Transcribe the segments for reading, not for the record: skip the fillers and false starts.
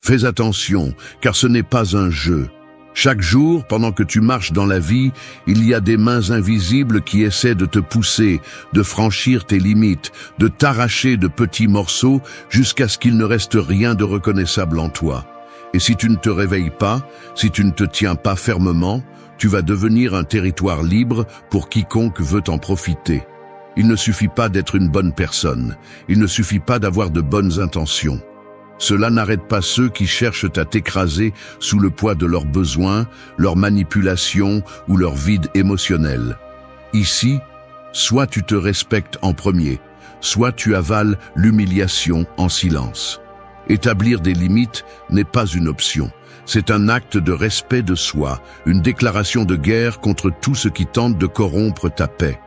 Fais attention, car ce n'est pas un jeu. Chaque jour, pendant que tu marches dans la vie, il y a des mains invisibles qui essaient de te pousser, de franchir tes limites, de t'arracher de petits morceaux jusqu'à ce qu'il ne reste rien de reconnaissable en toi. Et si tu ne te réveilles pas, si tu ne te tiens pas fermement, tu vas devenir un territoire libre pour quiconque veut en profiter. Il ne suffit pas d'être une bonne personne, il ne suffit pas d'avoir de bonnes intentions. Cela n'arrête pas ceux qui cherchent à t'écraser sous le poids de leurs besoins, leurs manipulations ou leur vide émotionnel. Ici, soit tu te respectes en premier, soit tu avales l'humiliation en silence. Établir des limites n'est pas une option. C'est un acte de respect de soi, une déclaration de guerre contre tout ce qui tente de corrompre ta paix.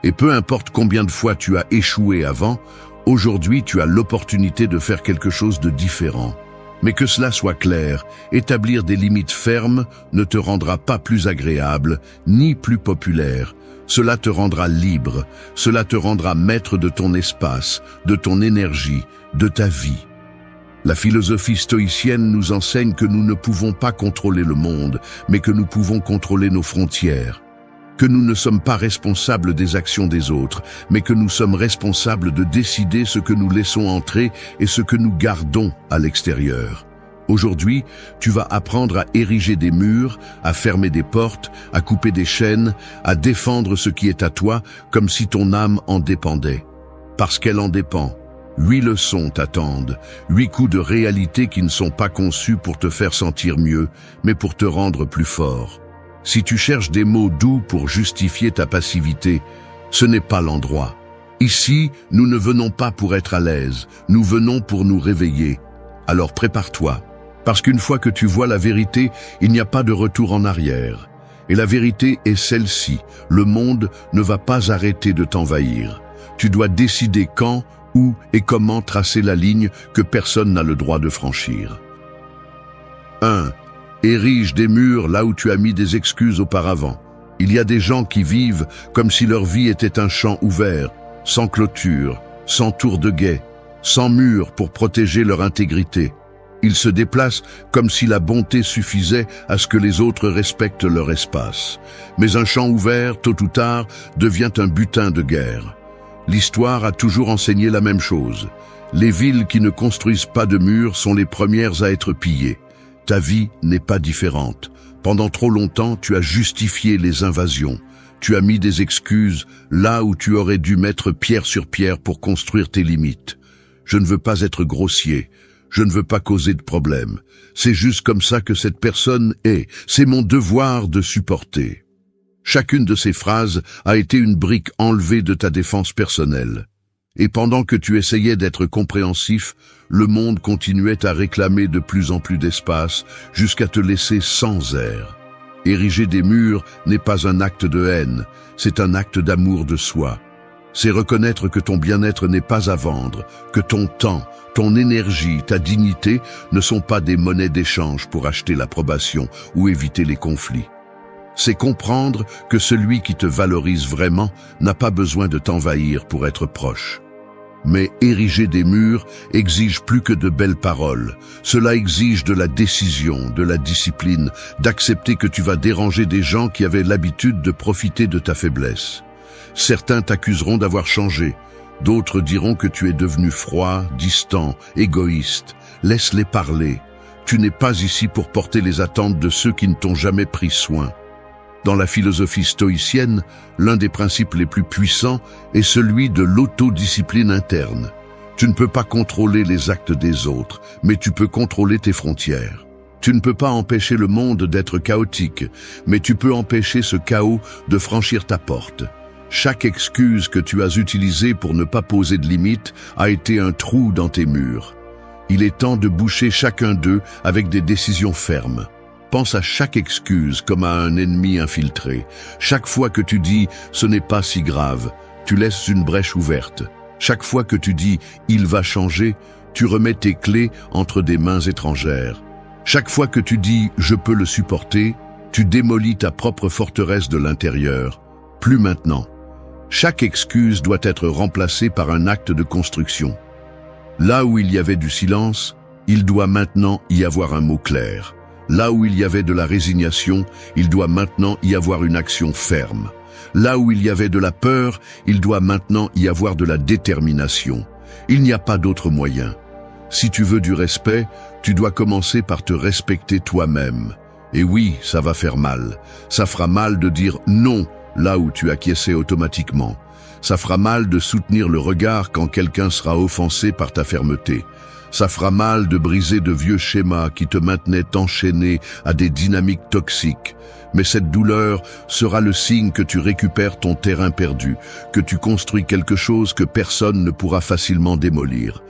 Et peu importe combien de fois tu as échoué avant, aujourd'hui tu as l'opportunité de faire quelque chose de différent. Mais que cela soit clair, établir des limites fermes ne te rendra pas plus agréable, ni plus populaire. Cela te rendra libre, cela te rendra maître de ton espace, de ton énergie, de ta vie. La philosophie stoïcienne nous enseigne que nous ne pouvons pas contrôler le monde, mais que nous pouvons contrôler nos frontières. Que nous ne sommes pas responsables des actions des autres, mais que nous sommes responsables de décider ce que nous laissons entrer et ce que nous gardons à l'extérieur. Aujourd'hui, tu vas apprendre à ériger des murs, à fermer des portes, à couper des chaînes, à défendre ce qui est à toi comme si ton âme en dépendait. Parce qu'elle en dépend. 8 leçons t'attendent, 8 coups de réalité qui ne sont pas conçus pour te faire sentir mieux, mais pour te rendre plus fort. Si tu cherches des mots doux pour justifier ta passivité, ce n'est pas l'endroit. Ici, nous ne venons pas pour être à l'aise, nous venons pour nous réveiller. Alors prépare-toi, parce qu'une fois que tu vois la vérité, il n'y a pas de retour en arrière. Et la vérité est celle-ci, le monde ne va pas arrêter de t'envahir. Tu dois décider quand, où et comment tracer la ligne que personne n'a le droit de franchir. 1. Érige des murs là où tu as mis des excuses auparavant. Il y a des gens qui vivent comme si leur vie était un champ ouvert, sans clôture, sans tour de guet, sans mur pour protéger leur intégrité. Ils se déplacent comme si la bonté suffisait à ce que les autres respectent leur espace. Mais un champ ouvert, tôt ou tard, devient un butin de guerre. L'histoire a toujours enseigné la même chose. Les villes qui ne construisent pas de murs sont les premières à être pillées. Ta vie n'est pas différente. Pendant trop longtemps, tu as justifié les invasions. Tu as mis des excuses là où tu aurais dû mettre pierre sur pierre pour construire tes limites. Je ne veux pas être grossier. Je ne veux pas causer de problème. C'est juste comme ça que cette personne est. C'est mon devoir de supporter. Chacune de ces phrases a été une brique enlevée de ta défense personnelle. Et pendant que tu essayais d'être compréhensif, le monde continuait à réclamer de plus en plus d'espace jusqu'à te laisser sans air. Ériger des murs n'est pas un acte de haine, c'est un acte d'amour de soi. C'est reconnaître que ton bien-être n'est pas à vendre, que ton temps, ton énergie, ta dignité ne sont pas des monnaies d'échange pour acheter l'approbation ou éviter les conflits. C'est comprendre que celui qui te valorise vraiment n'a pas besoin de t'envahir pour être proche. Mais ériger des murs exige plus que de belles paroles. Cela exige de la décision, de la discipline, d'accepter que tu vas déranger des gens qui avaient l'habitude de profiter de ta faiblesse. Certains t'accuseront d'avoir changé, d'autres diront que tu es devenu froid, distant, égoïste. Laisse-les parler. Tu n'es pas ici pour porter les attentes de ceux qui ne t'ont jamais pris soin. Dans la philosophie stoïcienne, l'un des principes les plus puissants est celui de l'autodiscipline interne. Tu ne peux pas contrôler les actes des autres, mais tu peux contrôler tes frontières. Tu ne peux pas empêcher le monde d'être chaotique, mais tu peux empêcher ce chaos de franchir ta porte. Chaque excuse que tu as utilisée pour ne pas poser de limites a été un trou dans tes murs. Il est temps de boucher chacun d'eux avec des décisions fermes. Pense à chaque excuse comme à un ennemi infiltré. Chaque fois que tu dis « ce n'est pas si grave », tu laisses une brèche ouverte. Chaque fois que tu dis « il va changer », tu remets tes clés entre des mains étrangères. Chaque fois que tu dis « je peux le supporter », tu démolis ta propre forteresse de l'intérieur. Plus maintenant. Chaque excuse doit être remplacée par un acte de construction. Là où il y avait du silence, il doit maintenant y avoir un mot clair. Là où il y avait de la résignation, il doit maintenant y avoir une action ferme. Là où il y avait de la peur, il doit maintenant y avoir de la détermination. Il n'y a pas d'autre moyen. Si tu veux du respect, tu dois commencer par te respecter toi-même. Et oui, ça va faire mal. Ça fera mal de dire non là où tu acquiesçais automatiquement. Ça fera mal de soutenir le regard quand quelqu'un sera offensé par ta fermeté. Ça fera mal de briser de vieux schémas qui te maintenaient enchaîné à des dynamiques toxiques. Mais cette douleur sera le signe que tu récupères ton terrain perdu, que tu construis quelque chose que personne ne pourra facilement démolir.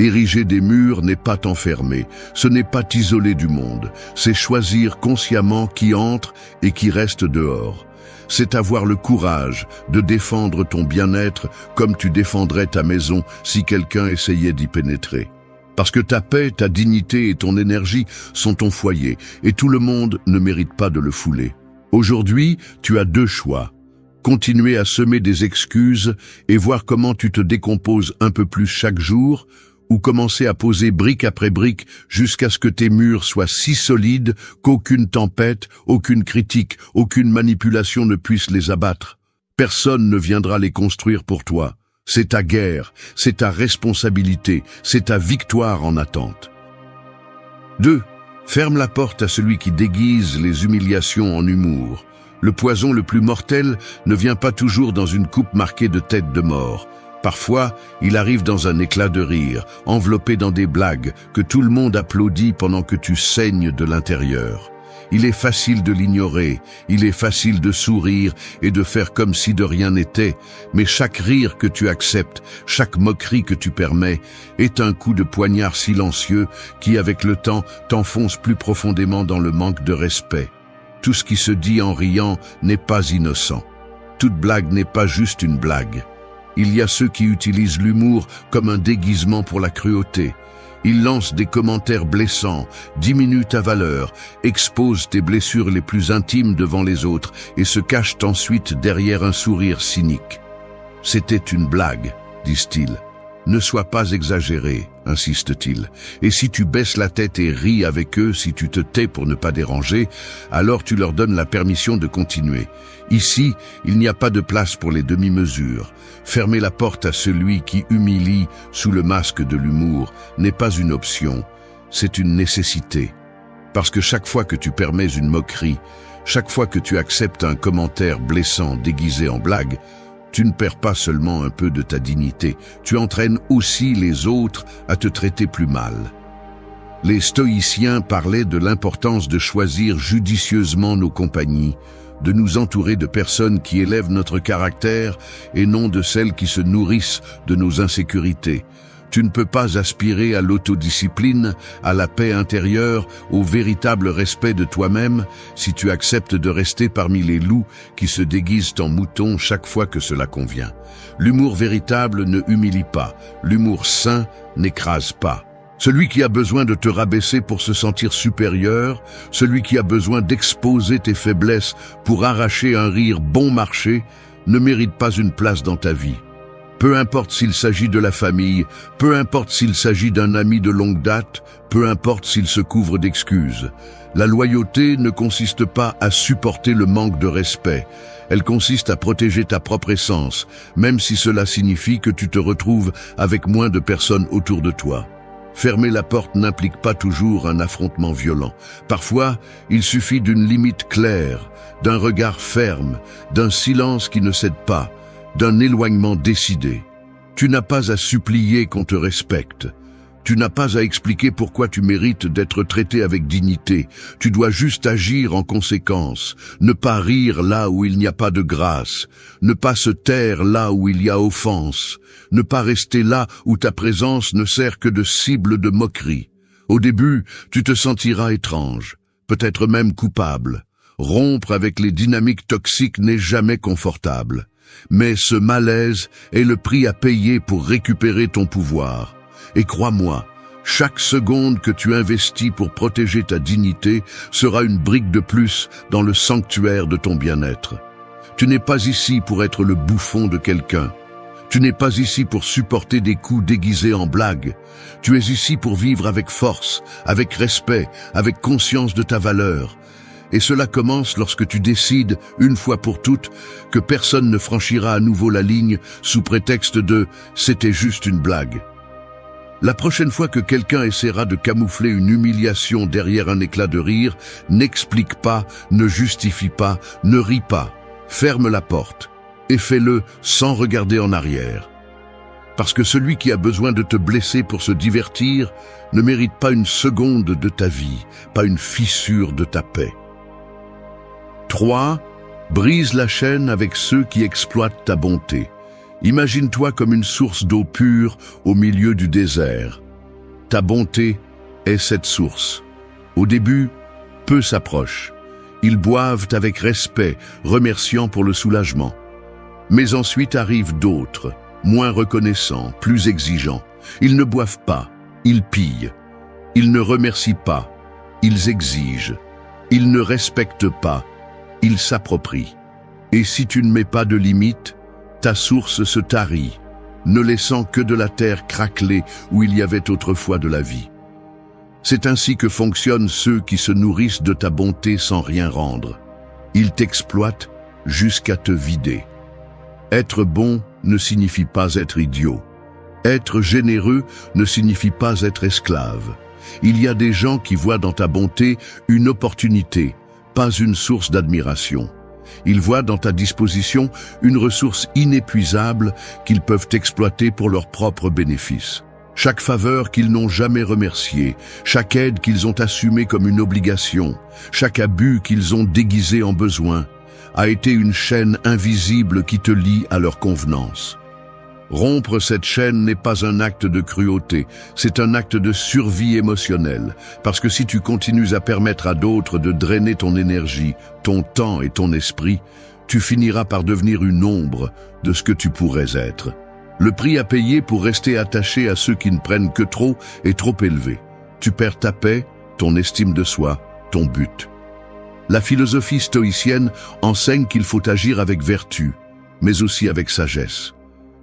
Ériger des murs n'est pas t'enfermer, ce n'est pas t'isoler du monde, c'est choisir consciemment qui entre et qui reste dehors. C'est avoir le courage de défendre ton bien-être comme tu défendrais ta maison si quelqu'un essayait d'y pénétrer. Parce que ta paix, ta dignité et ton énergie sont ton foyer, et tout le monde ne mérite pas de le fouler. Aujourd'hui, tu as deux choix. Continuer à semer des excuses et voir comment tu te décomposes un peu plus chaque jour, ou commencer à poser brique après brique jusqu'à ce que tes murs soient si solides qu'aucune tempête, aucune critique, aucune manipulation ne puisse les abattre. Personne ne viendra les construire pour toi. C'est ta guerre, c'est ta responsabilité, c'est ta victoire en attente. 2. Ferme la porte à celui qui déguise les humiliations en humour. Le poison le plus mortel ne vient pas toujours dans une coupe marquée de têtes de mort. Parfois, il arrive dans un éclat de rire, enveloppé dans des blagues, que tout le monde applaudit pendant que tu saignes de l'intérieur. Il est facile de l'ignorer, il est facile de sourire et de faire comme si de rien n'était, mais chaque rire que tu acceptes, chaque moquerie que tu permets, est un coup de poignard silencieux qui, avec le temps, t'enfonce plus profondément dans le manque de respect. Tout ce qui se dit en riant n'est pas innocent. Toute blague n'est pas juste une blague. Il y a ceux qui utilisent l'humour comme un déguisement pour la cruauté. Ils lancent des commentaires blessants, diminuent ta valeur, exposent tes blessures les plus intimes devant les autres et se cachent ensuite derrière un sourire cynique. « C'était une blague », disent-ils. « Ne sois pas exagéré », insiste-t-il. Et si tu baisses la tête et ris avec eux, si tu te tais pour ne pas déranger, alors tu leur donnes la permission de continuer. Ici, il n'y a pas de place pour les demi-mesures. Fermer la porte à celui qui humilie sous le masque de l'humour n'est pas une option, c'est une nécessité. Parce que chaque fois que tu permets une moquerie, chaque fois que tu acceptes un commentaire blessant déguisé en blague, tu ne perds pas seulement un peu de ta dignité, tu entraînes aussi les autres à te traiter plus mal. Les stoïciens parlaient de l'importance de choisir judicieusement nos compagnies, de nous entourer de personnes qui élèvent notre caractère et non de celles qui se nourrissent de nos insécurités. Tu ne peux pas aspirer à l'autodiscipline, à la paix intérieure, au véritable respect de toi-même si tu acceptes de rester parmi les loups qui se déguisent en moutons chaque fois que cela convient. L'humour véritable ne humilie pas, l'humour sain n'écrase pas. Celui qui a besoin de te rabaisser pour se sentir supérieur, celui qui a besoin d'exposer tes faiblesses pour arracher un rire bon marché, ne mérite pas une place dans ta vie. Peu importe s'il s'agit de la famille, peu importe s'il s'agit d'un ami de longue date, peu importe s'il se couvre d'excuses. La loyauté ne consiste pas à supporter le manque de respect. Elle consiste à protéger ta propre essence, même si cela signifie que tu te retrouves avec moins de personnes autour de toi. Fermer la porte n'implique pas toujours un affrontement violent. Parfois, il suffit d'une limite claire, d'un regard ferme, d'un silence qui ne cède pas, d'un éloignement décidé. Tu n'as pas à supplier qu'on te respecte. Tu n'as pas à expliquer pourquoi tu mérites d'être traité avec dignité. Tu dois juste agir en conséquence. Ne pas rire là où il n'y a pas de grâce. Ne pas se taire là où il y a offense. Ne pas rester là où ta présence ne sert que de cible de moquerie. Au début, tu te sentiras étrange, peut-être même coupable. Rompre avec les dynamiques toxiques n'est jamais confortable. Mais ce malaise est le prix à payer pour récupérer ton pouvoir. Et crois-moi, chaque seconde que tu investis pour protéger ta dignité sera une brique de plus dans le sanctuaire de ton bien-être. Tu n'es pas ici pour être le bouffon de quelqu'un. Tu n'es pas ici pour supporter des coups déguisés en blagues. Tu es ici pour vivre avec force, avec respect, avec conscience de ta valeur. Et cela commence lorsque tu décides, une fois pour toutes, que personne ne franchira à nouveau la ligne sous prétexte de « c'était juste une blague ». La prochaine fois que quelqu'un essaiera de camoufler une humiliation derrière un éclat de rire, n'explique pas, ne justifie pas, ne ris pas. Ferme la porte et fais-le sans regarder en arrière. Parce que celui qui a besoin de te blesser pour se divertir ne mérite pas une seconde de ta vie, pas une fissure de ta paix. 3. Brise la chaîne avec ceux qui exploitent ta bonté. Imagine-toi comme une source d'eau pure au milieu du désert. Ta bonté est cette source. Au début, peu s'approchent. Ils boivent avec respect, remerciant pour le soulagement. Mais ensuite arrivent d'autres, moins reconnaissants, plus exigeants. Ils ne boivent pas, ils pillent. Ils ne remercient pas, ils exigent. Ils ne respectent pas, ils s'approprient. Et si tu ne mets pas de limite, ta source se tarit, ne laissant que de la terre craquelée où il y avait autrefois de la vie. C'est ainsi que fonctionnent ceux qui se nourrissent de ta bonté sans rien rendre. Ils t'exploitent jusqu'à te vider. Être bon ne signifie pas être idiot. Être généreux ne signifie pas être esclave. Il y a des gens qui voient dans ta bonté une opportunité, pas une source d'admiration. Ils voient dans ta disposition une ressource inépuisable qu'ils peuvent exploiter pour leur propre bénéfice. Chaque faveur qu'ils n'ont jamais remerciée, chaque aide qu'ils ont assumée comme une obligation, chaque abus qu'ils ont déguisé en besoin, a été une chaîne invisible qui te lie à leur convenance. Rompre cette chaîne n'est pas un acte de cruauté, c'est un acte de survie émotionnelle, parce que si tu continues à permettre à d'autres de drainer ton énergie, ton temps et ton esprit, tu finiras par devenir une ombre de ce que tu pourrais être. Le prix à payer pour rester attaché à ceux qui ne prennent que trop est trop élevé. Tu perds ta paix, ton estime de soi, ton but. La philosophie stoïcienne enseigne qu'il faut agir avec vertu, mais aussi avec sagesse.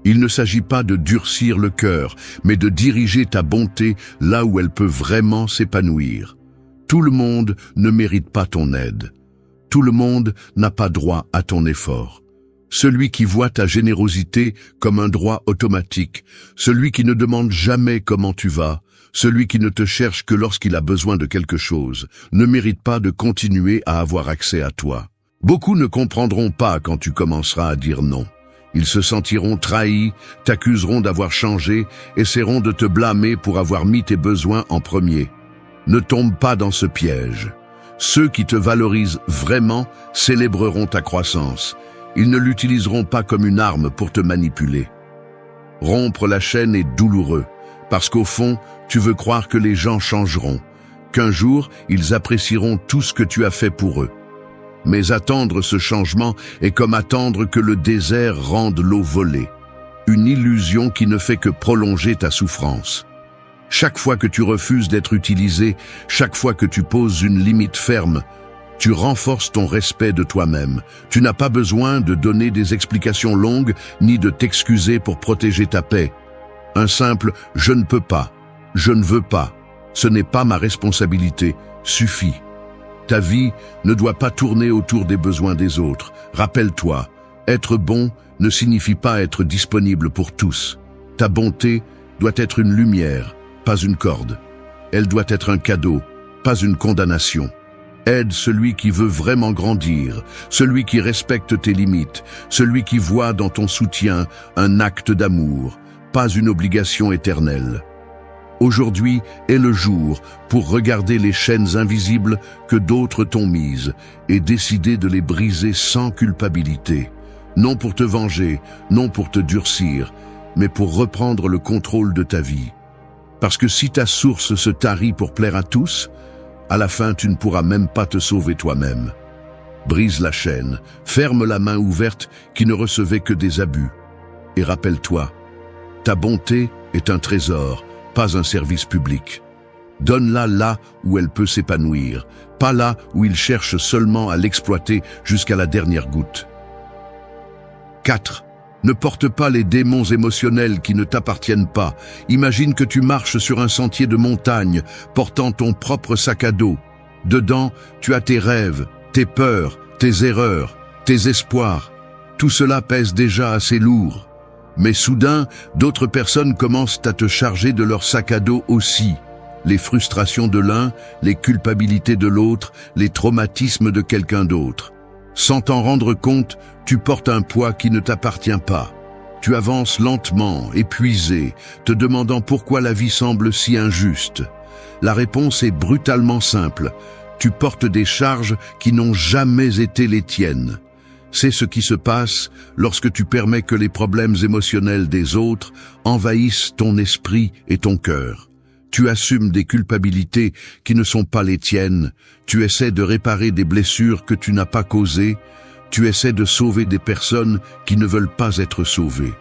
Il ne s'agit pas de durcir le cœur, mais de diriger ta bonté là où elle peut vraiment s'épanouir. Tout le monde ne mérite pas ton aide. Tout le monde n'a pas droit à ton effort. Celui qui voit ta générosité comme un droit automatique, celui qui ne demande jamais comment tu vas, celui qui ne te cherche que lorsqu'il a besoin de quelque chose, ne mérite pas de continuer à avoir accès à toi. Beaucoup ne comprendront pas quand tu commenceras à dire non. Ils se sentiront trahis, t'accuseront d'avoir changé, essaieront de te blâmer pour avoir mis tes besoins en premier. Ne tombe pas dans ce piège. Ceux qui te valorisent vraiment célébreront ta croissance. Ils ne l'utiliseront pas comme une arme pour te manipuler. Rompre la chaîne est douloureux, parce qu'au fond, tu veux croire que les gens changeront, qu'un jour, ils apprécieront tout ce que tu as fait pour eux. Mais attendre ce changement est comme attendre que le désert rende l'eau volée. Une illusion qui ne fait que prolonger ta souffrance. Chaque fois que tu refuses d'être utilisé, chaque fois que tu poses une limite ferme, tu renforces ton respect de toi-même. Tu n'as pas besoin de donner des explications longues ni de t'excuser pour protéger ta paix. Un simple « je ne peux pas »,« je ne veux pas »,« ce n'est pas ma responsabilité » suffit. Ta vie ne doit pas tourner autour des besoins des autres. Rappelle-toi, être bon ne signifie pas être disponible pour tous. Ta bonté doit être une lumière, pas une corde. Elle doit être un cadeau, pas une condamnation. Aide celui qui veut vraiment grandir, celui qui respecte tes limites, celui qui voit dans ton soutien un acte d'amour, pas une obligation éternelle. Aujourd'hui est le jour pour regarder les chaînes invisibles que d'autres t'ont mises et décider de les briser sans culpabilité. Non pour te venger, non pour te durcir, mais pour reprendre le contrôle de ta vie. Parce que si ta source se tarit pour plaire à tous, à la fin tu ne pourras même pas te sauver toi-même. Brise la chaîne, ferme la main ouverte qui ne recevait que des abus. Et rappelle-toi, ta bonté est un trésor, pas un service public. Donne-la là où elle peut s'épanouir, pas là où il cherche seulement à l'exploiter jusqu'à la dernière goutte. 4. Ne porte pas les démons émotionnels qui ne t'appartiennent pas. Imagine que tu marches sur un sentier de montagne, portant ton propre sac à dos. Dedans, tu as tes rêves, tes peurs, tes erreurs, tes espoirs. Tout cela pèse déjà assez lourd. Mais soudain, d'autres personnes commencent à te charger de leur sac à dos aussi. Les frustrations de l'un, les culpabilités de l'autre, les traumatismes de quelqu'un d'autre. Sans t'en rendre compte, tu portes un poids qui ne t'appartient pas. Tu avances lentement, épuisé, te demandant pourquoi la vie semble si injuste. La réponse est brutalement simple. Tu portes des charges qui n'ont jamais été les tiennes. C'est ce qui se passe lorsque tu permets que les problèmes émotionnels des autres envahissent ton esprit et ton cœur. Tu assumes des culpabilités qui ne sont pas les tiennes, tu essaies de réparer des blessures que tu n'as pas causées, tu essaies de sauver des personnes qui ne veulent pas être sauvées.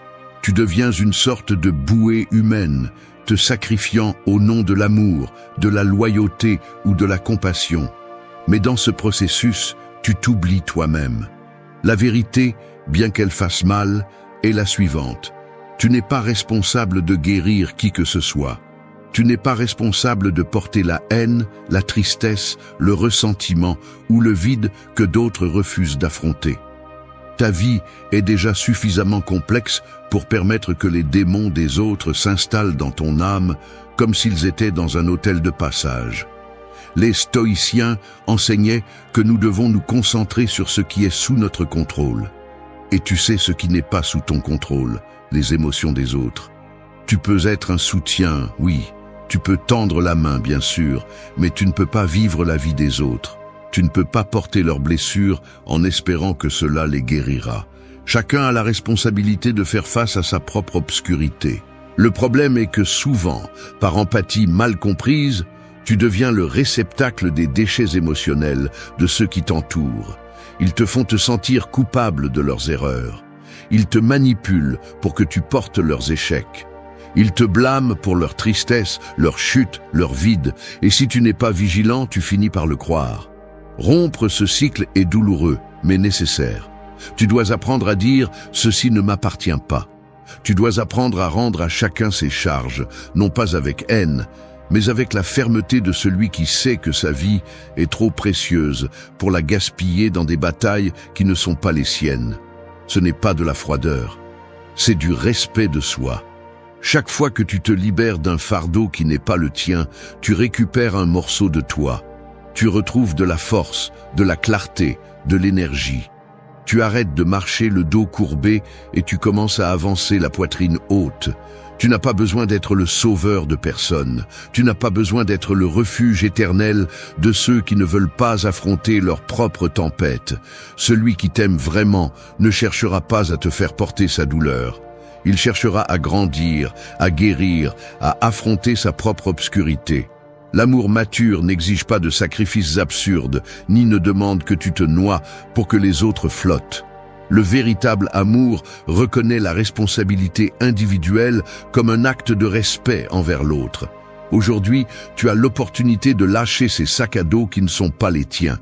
Tu deviens une sorte de bouée humaine, te sacrifiant au nom de l'amour, de la loyauté ou de la compassion. Mais dans ce processus, tu t'oublies toi-même. La vérité, bien qu'elle fasse mal, est la suivante. Tu n'es pas responsable de guérir qui que ce soit. Tu n'es pas responsable de porter la haine, la tristesse, le ressentiment ou le vide que d'autres refusent d'affronter. Ta vie est déjà suffisamment complexe pour permettre que les démons des autres s'installent dans ton âme comme s'ils étaient dans un hôtel de passage. Les stoïciens enseignaient que nous devons nous concentrer sur ce qui est sous notre contrôle. Et tu sais ce qui n'est pas sous ton contrôle, les émotions des autres. Tu peux être un soutien, oui. Tu peux tendre la main, bien sûr, mais tu ne peux pas vivre la vie des autres. Tu ne peux pas porter leurs blessures en espérant que cela les guérira. Chacun a la responsabilité de faire face à sa propre obscurité. Le problème est que souvent, par empathie mal comprise, tu deviens le réceptacle des déchets émotionnels de ceux qui t'entourent. Ils te font te sentir coupable de leurs erreurs. Ils te manipulent pour que tu portes leurs échecs. Ils te blâment pour leur tristesse, leur chute, leur vide, et si tu n'es pas vigilant, tu finis par le croire. Rompre ce cycle est douloureux, mais nécessaire. Tu dois apprendre à dire « ceci ne m'appartient pas ». Tu dois apprendre à rendre à chacun ses charges, non pas avec haine, mais avec la fermeté de celui qui sait que sa vie est trop précieuse pour la gaspiller dans des batailles qui ne sont pas les siennes. Ce n'est pas de la froideur, c'est du respect de soi. Chaque fois que tu te libères d'un fardeau qui n'est pas le tien, tu récupères un morceau de toi. Tu retrouves de la force, de la clarté, de l'énergie. Tu arrêtes de marcher le dos courbé et tu commences à avancer la poitrine haute. Tu n'as pas besoin d'être le sauveur de personne. Tu n'as pas besoin d'être le refuge éternel de ceux qui ne veulent pas affronter leur propre tempête. Celui qui t'aime vraiment ne cherchera pas à te faire porter sa douleur. Il cherchera à grandir, à guérir, à affronter sa propre obscurité. L'amour mature n'exige pas de sacrifices absurdes, ni ne demande que tu te noies pour que les autres flottent. Le véritable amour reconnaît la responsabilité individuelle comme un acte de respect envers l'autre. Aujourd'hui, tu as l'opportunité de lâcher ces sacs à dos qui ne sont pas les tiens.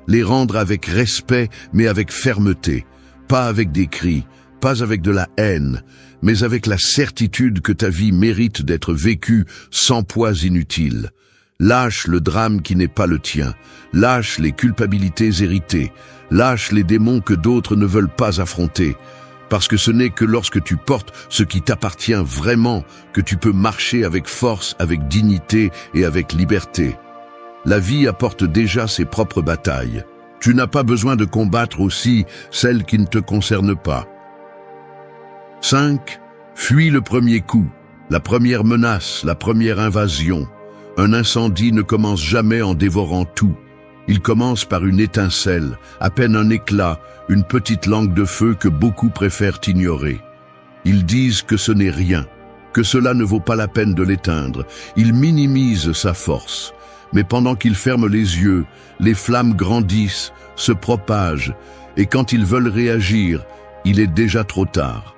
Les rendre avec respect, mais avec fermeté, pas avec des cris, pas avec de la haine, mais avec la certitude que ta vie mérite d'être vécue sans poids inutile. Lâche le drame qui n'est pas le tien, lâche les culpabilités héritées, lâche les démons que d'autres ne veulent pas affronter, parce que ce n'est que lorsque tu portes ce qui t'appartient vraiment que tu peux marcher avec force, avec dignité et avec liberté. La vie apporte déjà ses propres batailles. Tu n'as pas besoin de combattre aussi celles qui ne te concernent pas. 5. Fuis le premier coup, la première menace, la première invasion. Un incendie ne commence jamais en dévorant tout. Il commence par une étincelle, à peine un éclat, une petite langue de feu que beaucoup préfèrent ignorer. Ils disent que ce n'est rien, que cela ne vaut pas la peine de l'éteindre. Ils minimisent sa force. Mais pendant qu'ils ferment les yeux, les flammes grandissent, se propagent, et quand ils veulent réagir, il est déjà trop tard.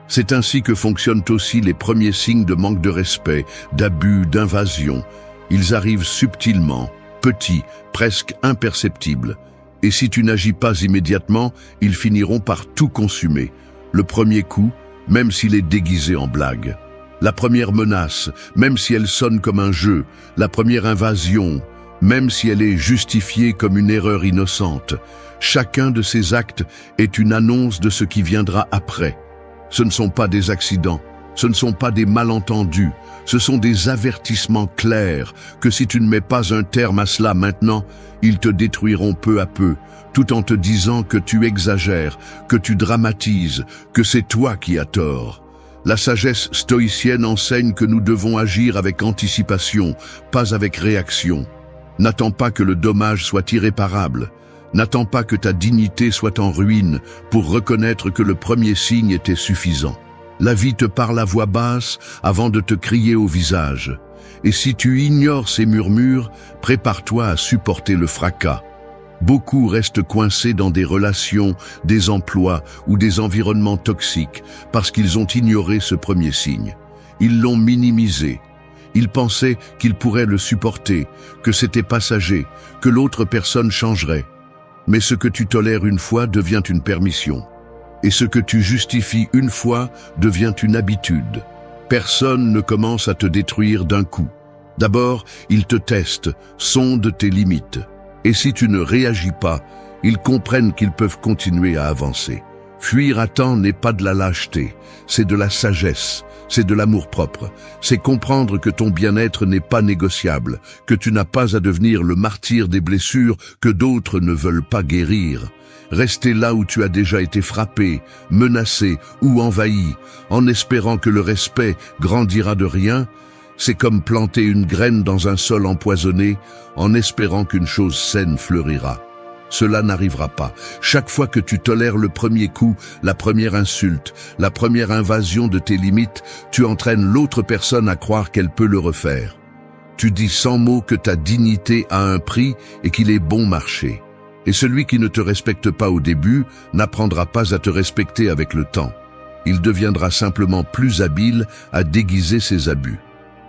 C'est ainsi que fonctionnent aussi les premiers signes de manque de respect, d'abus, d'invasion. Ils arrivent subtilement, petits, presque imperceptibles. Et si tu n'agis pas immédiatement, ils finiront par tout consumer. Le premier coup, même s'il est déguisé en blague. La première menace, même si elle sonne comme un jeu. La première invasion, même si elle est justifiée comme une erreur innocente. Chacun de ces actes est une annonce de ce qui viendra après. Ce ne sont pas des accidents, ce ne sont pas des malentendus, ce sont des avertissements clairs que si tu ne mets pas un terme à cela maintenant, ils te détruiront peu à peu, tout en te disant que tu exagères, que tu dramatises, que c'est toi qui as tort. La sagesse stoïcienne enseigne que nous devons agir avec anticipation, pas avec réaction. N'attends pas que le dommage soit irréparable. N'attends pas que ta dignité soit en ruine pour reconnaître que le premier signe était suffisant. La vie te parle à voix basse avant de te crier au visage. Et si tu ignores ces murmures, prépare-toi à supporter le fracas. Beaucoup restent coincés dans des relations, des emplois ou des environnements toxiques parce qu'ils ont ignoré ce premier signe. Ils l'ont minimisé. Ils pensaient qu'ils pourraient le supporter, que c'était passager, que l'autre personne changerait. Mais ce que tu tolères une fois devient une permission. Et ce que tu justifies une fois devient une habitude. Personne ne commence à te détruire d'un coup. D'abord, ils te testent, sondent tes limites. Et si tu ne réagis pas, ils comprennent qu'ils peuvent continuer à avancer. Fuir à temps n'est pas de la lâcheté, c'est de la sagesse, c'est de l'amour-propre. C'est comprendre que ton bien-être n'est pas négociable, que tu n'as pas à devenir le martyr des blessures que d'autres ne veulent pas guérir. Rester là où tu as déjà été frappé, menacé ou envahi, en espérant que le respect grandira de rien, c'est comme planter une graine dans un sol empoisonné, en espérant qu'une chose saine fleurira. Cela n'arrivera pas. Chaque fois que tu tolères le premier coup, la première insulte, la première invasion de tes limites, tu entraînes l'autre personne à croire qu'elle peut le refaire. Tu dis sans mots que ta dignité a un prix et qu'il est bon marché. Et celui qui ne te respecte pas au début n'apprendra pas à te respecter avec le temps. Il deviendra simplement plus habile à déguiser ses abus.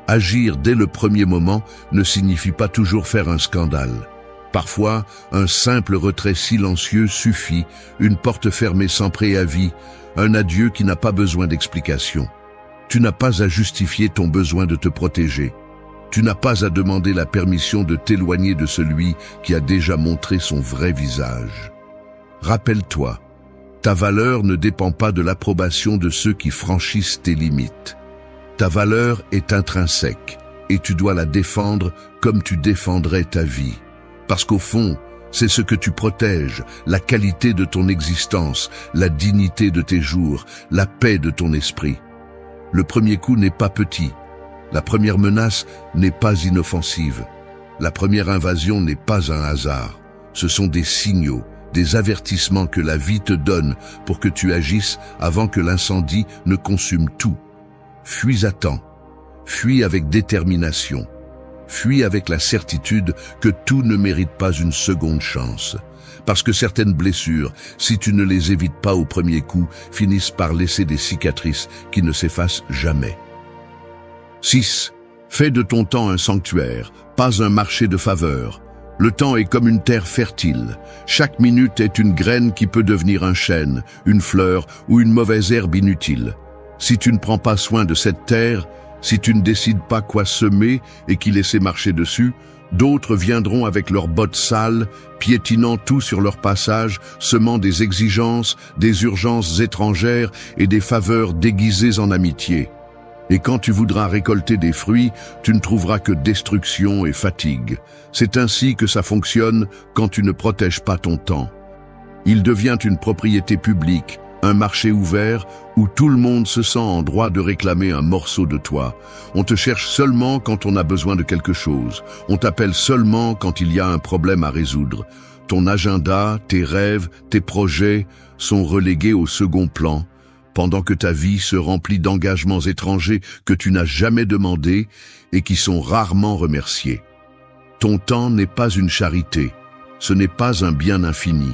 Agir dès le premier moment ne signifie pas toujours faire un scandale. Parfois, un simple retrait silencieux suffit, une porte fermée sans préavis, un adieu qui n'a pas besoin d'explication. Tu n'as pas à justifier ton besoin de te protéger. Tu n'as pas à demander la permission de t'éloigner de celui qui a déjà montré son vrai visage. Rappelle-toi, ta valeur ne dépend pas de l'approbation de ceux qui franchissent tes limites. Ta valeur est intrinsèque et tu dois la défendre comme tu défendrais ta vie. Parce qu'au fond, c'est ce que tu protèges, la qualité de ton existence, la dignité de tes jours, la paix de ton esprit. Le premier coup n'est pas petit. La première menace n'est pas inoffensive. La première invasion n'est pas un hasard. Ce sont des signaux, des avertissements que la vie te donne pour que tu agisses avant que l'incendie ne consume tout. Fuis à temps. Fuis avec détermination. Fuis avec la certitude que tout ne mérite pas une seconde chance. Parce que certaines blessures, si tu ne les évites pas au premier coup, finissent par laisser des cicatrices qui ne s'effacent jamais. 6. Fais de ton temps un sanctuaire, pas un marché de faveur. Le temps est comme une terre fertile. Chaque minute est une graine qui peut devenir un chêne, une fleur ou une mauvaise herbe inutile. Si tu ne prends pas soin de cette terre, si tu ne décides pas quoi semer et qui laisser marcher dessus, d'autres viendront avec leurs bottes sales, piétinant tout sur leur passage, semant des exigences, des urgences étrangères et des faveurs déguisées en amitié. Et quand tu voudras récolter des fruits, tu ne trouveras que destruction et fatigue. C'est ainsi que ça fonctionne quand tu ne protèges pas ton temps. Il devient une propriété publique, un marché ouvert où tout le monde se sent en droit de réclamer un morceau de toi. On te cherche seulement quand on a besoin de quelque chose. On t'appelle seulement quand il y a un problème à résoudre. Ton agenda, tes rêves, tes projets sont relégués au second plan, pendant que ta vie se remplit d'engagements étrangers que tu n'as jamais demandés et qui sont rarement remerciés. Ton temps n'est pas une charité, ce n'est pas un bien infini.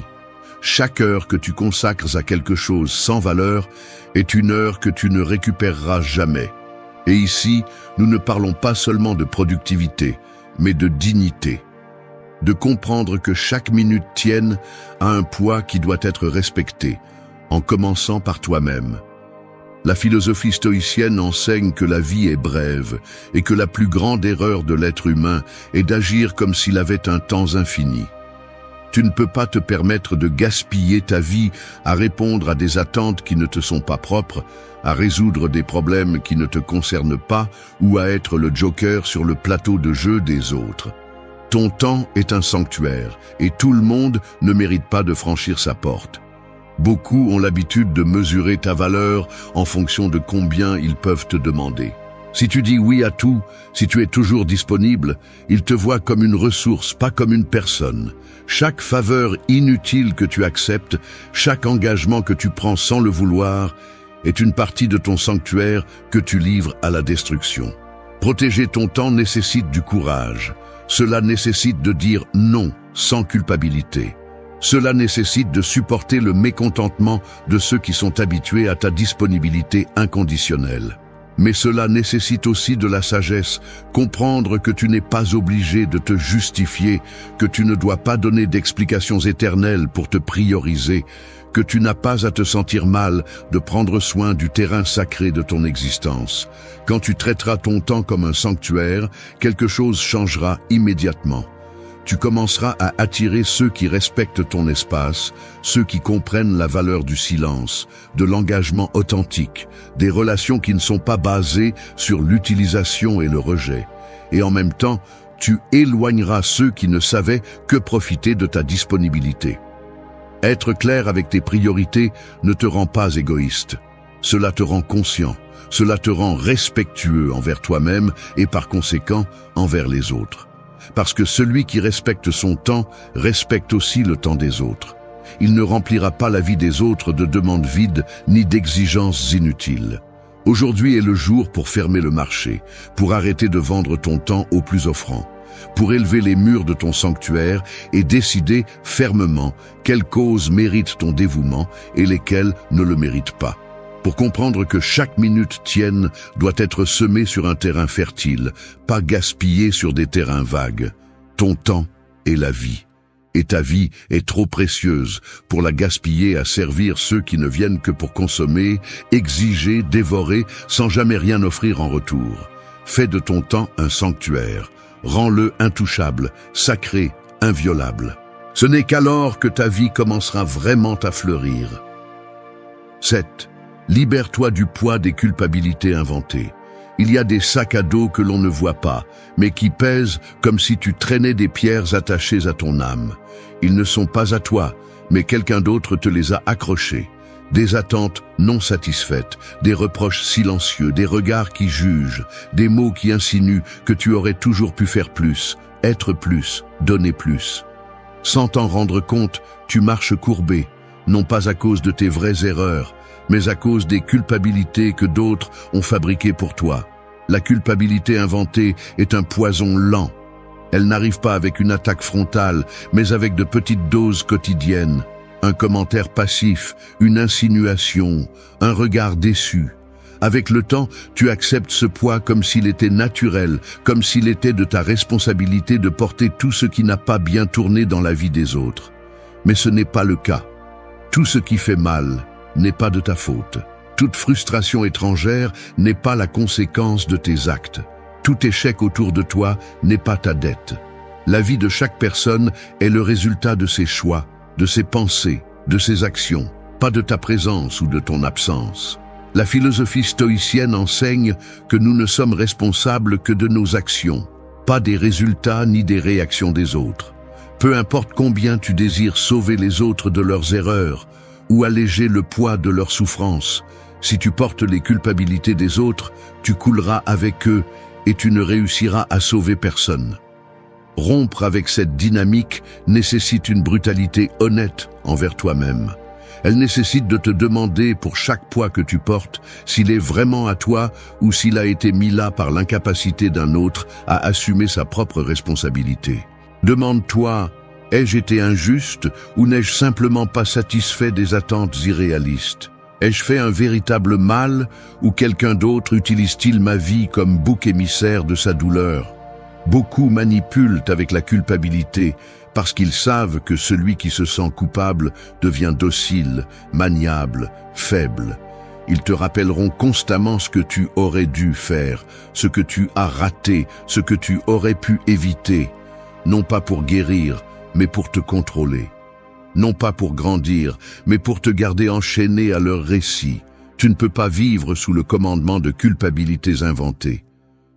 Chaque heure que tu consacres à quelque chose sans valeur est une heure que tu ne récupéreras jamais. Et ici, nous ne parlons pas seulement de productivité, mais de dignité. De comprendre que chaque minute tienne a un poids qui doit être respecté. en commençant par toi-même. La philosophie stoïcienne enseigne que la vie est brève et que la plus grande erreur de l'être humain est d'agir comme s'il avait un temps infini. Tu ne peux pas te permettre de gaspiller ta vie à répondre à des attentes qui ne te sont pas propres, à résoudre des problèmes qui ne te concernent pas ou à être le joker sur le plateau de jeu des autres. Ton temps est un sanctuaire et tout le monde ne mérite pas de franchir sa porte. Beaucoup ont l'habitude de mesurer ta valeur en fonction de combien ils peuvent te demander. Si tu dis oui à tout, si tu es toujours disponible, ils te voient comme une ressource, pas comme une personne. Chaque faveur inutile que tu acceptes, chaque engagement que tu prends sans le vouloir, est une partie de ton sanctuaire que tu livres à la destruction. Protéger ton temps nécessite du courage. Cela nécessite de dire non sans culpabilité. Cela nécessite de supporter le mécontentement de ceux qui sont habitués à ta disponibilité inconditionnelle. Mais cela nécessite aussi de la sagesse, comprendre que tu n'es pas obligé de te justifier, que tu ne dois pas donner d'explications éternelles pour te prioriser, que tu n'as pas à te sentir mal de prendre soin du terrain sacré de ton existence. Quand tu traiteras ton temps comme un sanctuaire, quelque chose changera immédiatement. Tu commenceras à attirer ceux qui respectent ton espace, ceux qui comprennent la valeur du silence, de l'engagement authentique, des relations qui ne sont pas basées sur l'utilisation et le rejet. Et en même temps, tu éloigneras ceux qui ne savaient que profiter de ta disponibilité. Être clair avec tes priorités ne te rend pas égoïste. Cela te rend conscient, cela te rend respectueux envers toi-même et par conséquent envers les autres. Parce que celui qui respecte son temps respecte aussi le temps des autres. Il ne remplira pas la vie des autres de demandes vides ni d'exigences inutiles. Aujourd'hui est le jour pour fermer le marché, pour arrêter de vendre ton temps au plus offrant, pour élever les murs de ton sanctuaire et décider fermement quelles causes méritent ton dévouement et lesquelles ne le méritent pas. Pour comprendre que chaque minute tienne doit être semée sur un terrain fertile, pas gaspillée sur des terrains vagues. Ton temps est la vie. Et ta vie est trop précieuse pour la gaspiller à servir ceux qui ne viennent que pour consommer, exiger, dévorer, sans jamais rien offrir en retour. Fais de ton temps un sanctuaire. Rends-le intouchable, sacré, inviolable. Ce n'est qu'alors que ta vie commencera vraiment à fleurir. 7. Libère-toi du poids des culpabilités inventées. Il y a des sacs à dos que l'on ne voit pas, mais qui pèsent comme si tu traînais des pierres attachées à ton âme. Ils ne sont pas à toi, mais quelqu'un d'autre te les a accrochés. Des attentes non satisfaites, des reproches silencieux, des regards qui jugent, des mots qui insinuent que tu aurais toujours pu faire plus, être plus, donner plus. Sans t'en rendre compte, tu marches courbé, non pas à cause de tes vraies erreurs, mais à cause des culpabilités que d'autres ont fabriquées pour toi. La culpabilité inventée est un poison lent. Elle n'arrive pas avec une attaque frontale, mais avec de petites doses quotidiennes. Un commentaire passif, une insinuation, un regard déçu. Avec le temps, tu acceptes ce poids comme s'il était naturel, comme s'il était de ta responsabilité de porter tout ce qui n'a pas bien tourné dans la vie des autres. Mais ce n'est pas le cas. Tout ce qui fait mal n'est pas de ta faute. Toute frustration étrangère n'est pas la conséquence de tes actes. Tout échec autour de toi n'est pas ta dette. La vie de chaque personne est le résultat de ses choix, de ses pensées, de ses actions, pas de ta présence ou de ton absence. La philosophie stoïcienne enseigne que nous ne sommes responsables que de nos actions, pas des résultats ni des réactions des autres. Peu importe combien tu désires sauver les autres de leurs erreurs, ou alléger le poids de leurs souffrances. Si tu portes les culpabilités des autres, tu couleras avec eux et tu ne réussiras à sauver personne. Rompre avec cette dynamique nécessite une brutalité honnête envers toi-même. Elle nécessite de te demander pour chaque poids que tu portes s'il est vraiment à toi ou s'il a été mis là par l'incapacité d'un autre à assumer sa propre responsabilité. Demande-toi: ai-je été injuste ou n'ai-je simplement pas satisfait des attentes irréalistes? Ai-je fait un véritable mal ou quelqu'un d'autre utilise-t-il ma vie comme bouc émissaire de sa douleur? Beaucoup manipulent avec la culpabilité parce qu'ils savent que celui qui se sent coupable devient docile, maniable, faible. Ils te rappelleront constamment ce que tu aurais dû faire, ce que tu as raté, ce que tu aurais pu éviter, non pas pour guérir, mais pour te contrôler. Non pas pour grandir, mais pour te garder enchaîné à leur récit. Tu ne peux pas vivre sous le commandement de culpabilités inventées.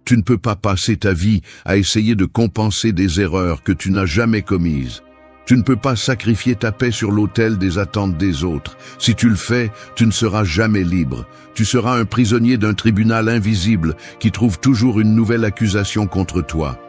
Tu ne peux pas passer ta vie à essayer de compenser des erreurs que tu n'as jamais commises. Tu ne peux pas sacrifier ta paix sur l'autel des attentes des autres. Si tu le fais, tu ne seras jamais libre. Tu seras un prisonnier d'un tribunal invisible qui trouve toujours une nouvelle accusation contre toi.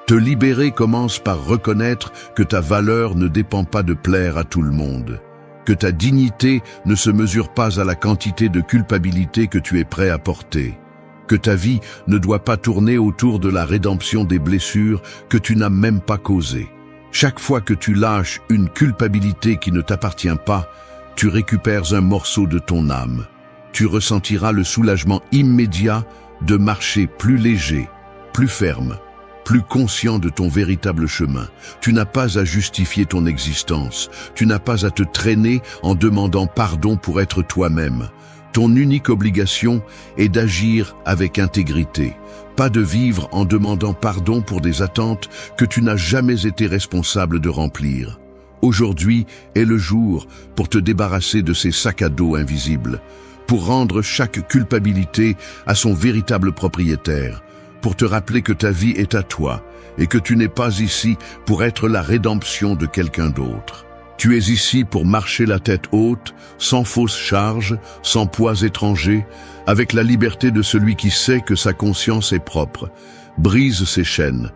Te libérer commence par reconnaître que ta valeur ne dépend pas de plaire à tout le monde, que ta dignité ne se mesure pas à la quantité de culpabilité que tu es prêt à porter, que ta vie ne doit pas tourner autour de la rédemption des blessures que tu n'as même pas causées. Chaque fois que tu lâches une culpabilité qui ne t'appartient pas, tu récupères un morceau de ton âme. Tu ressentiras le soulagement immédiat de marcher plus léger, plus ferme, plus conscient de ton véritable chemin. Tu n'as pas à justifier ton existence. Tu n'as pas à te traîner en demandant pardon pour être toi-même. Ton unique obligation est d'agir avec intégrité, pas de vivre en demandant pardon pour des attentes que tu n'as jamais été responsable de remplir. Aujourd'hui est le jour pour te débarrasser de ces sacs à dos invisibles, pour rendre chaque culpabilité à son véritable propriétaire, pour te rappeler que ta vie est à toi et que tu n'es pas ici pour être la rédemption de quelqu'un d'autre. Tu es ici pour marcher la tête haute, sans fausse charge, sans poids étrangers, avec la liberté de celui qui sait que sa conscience est propre. Brise ses chaînes.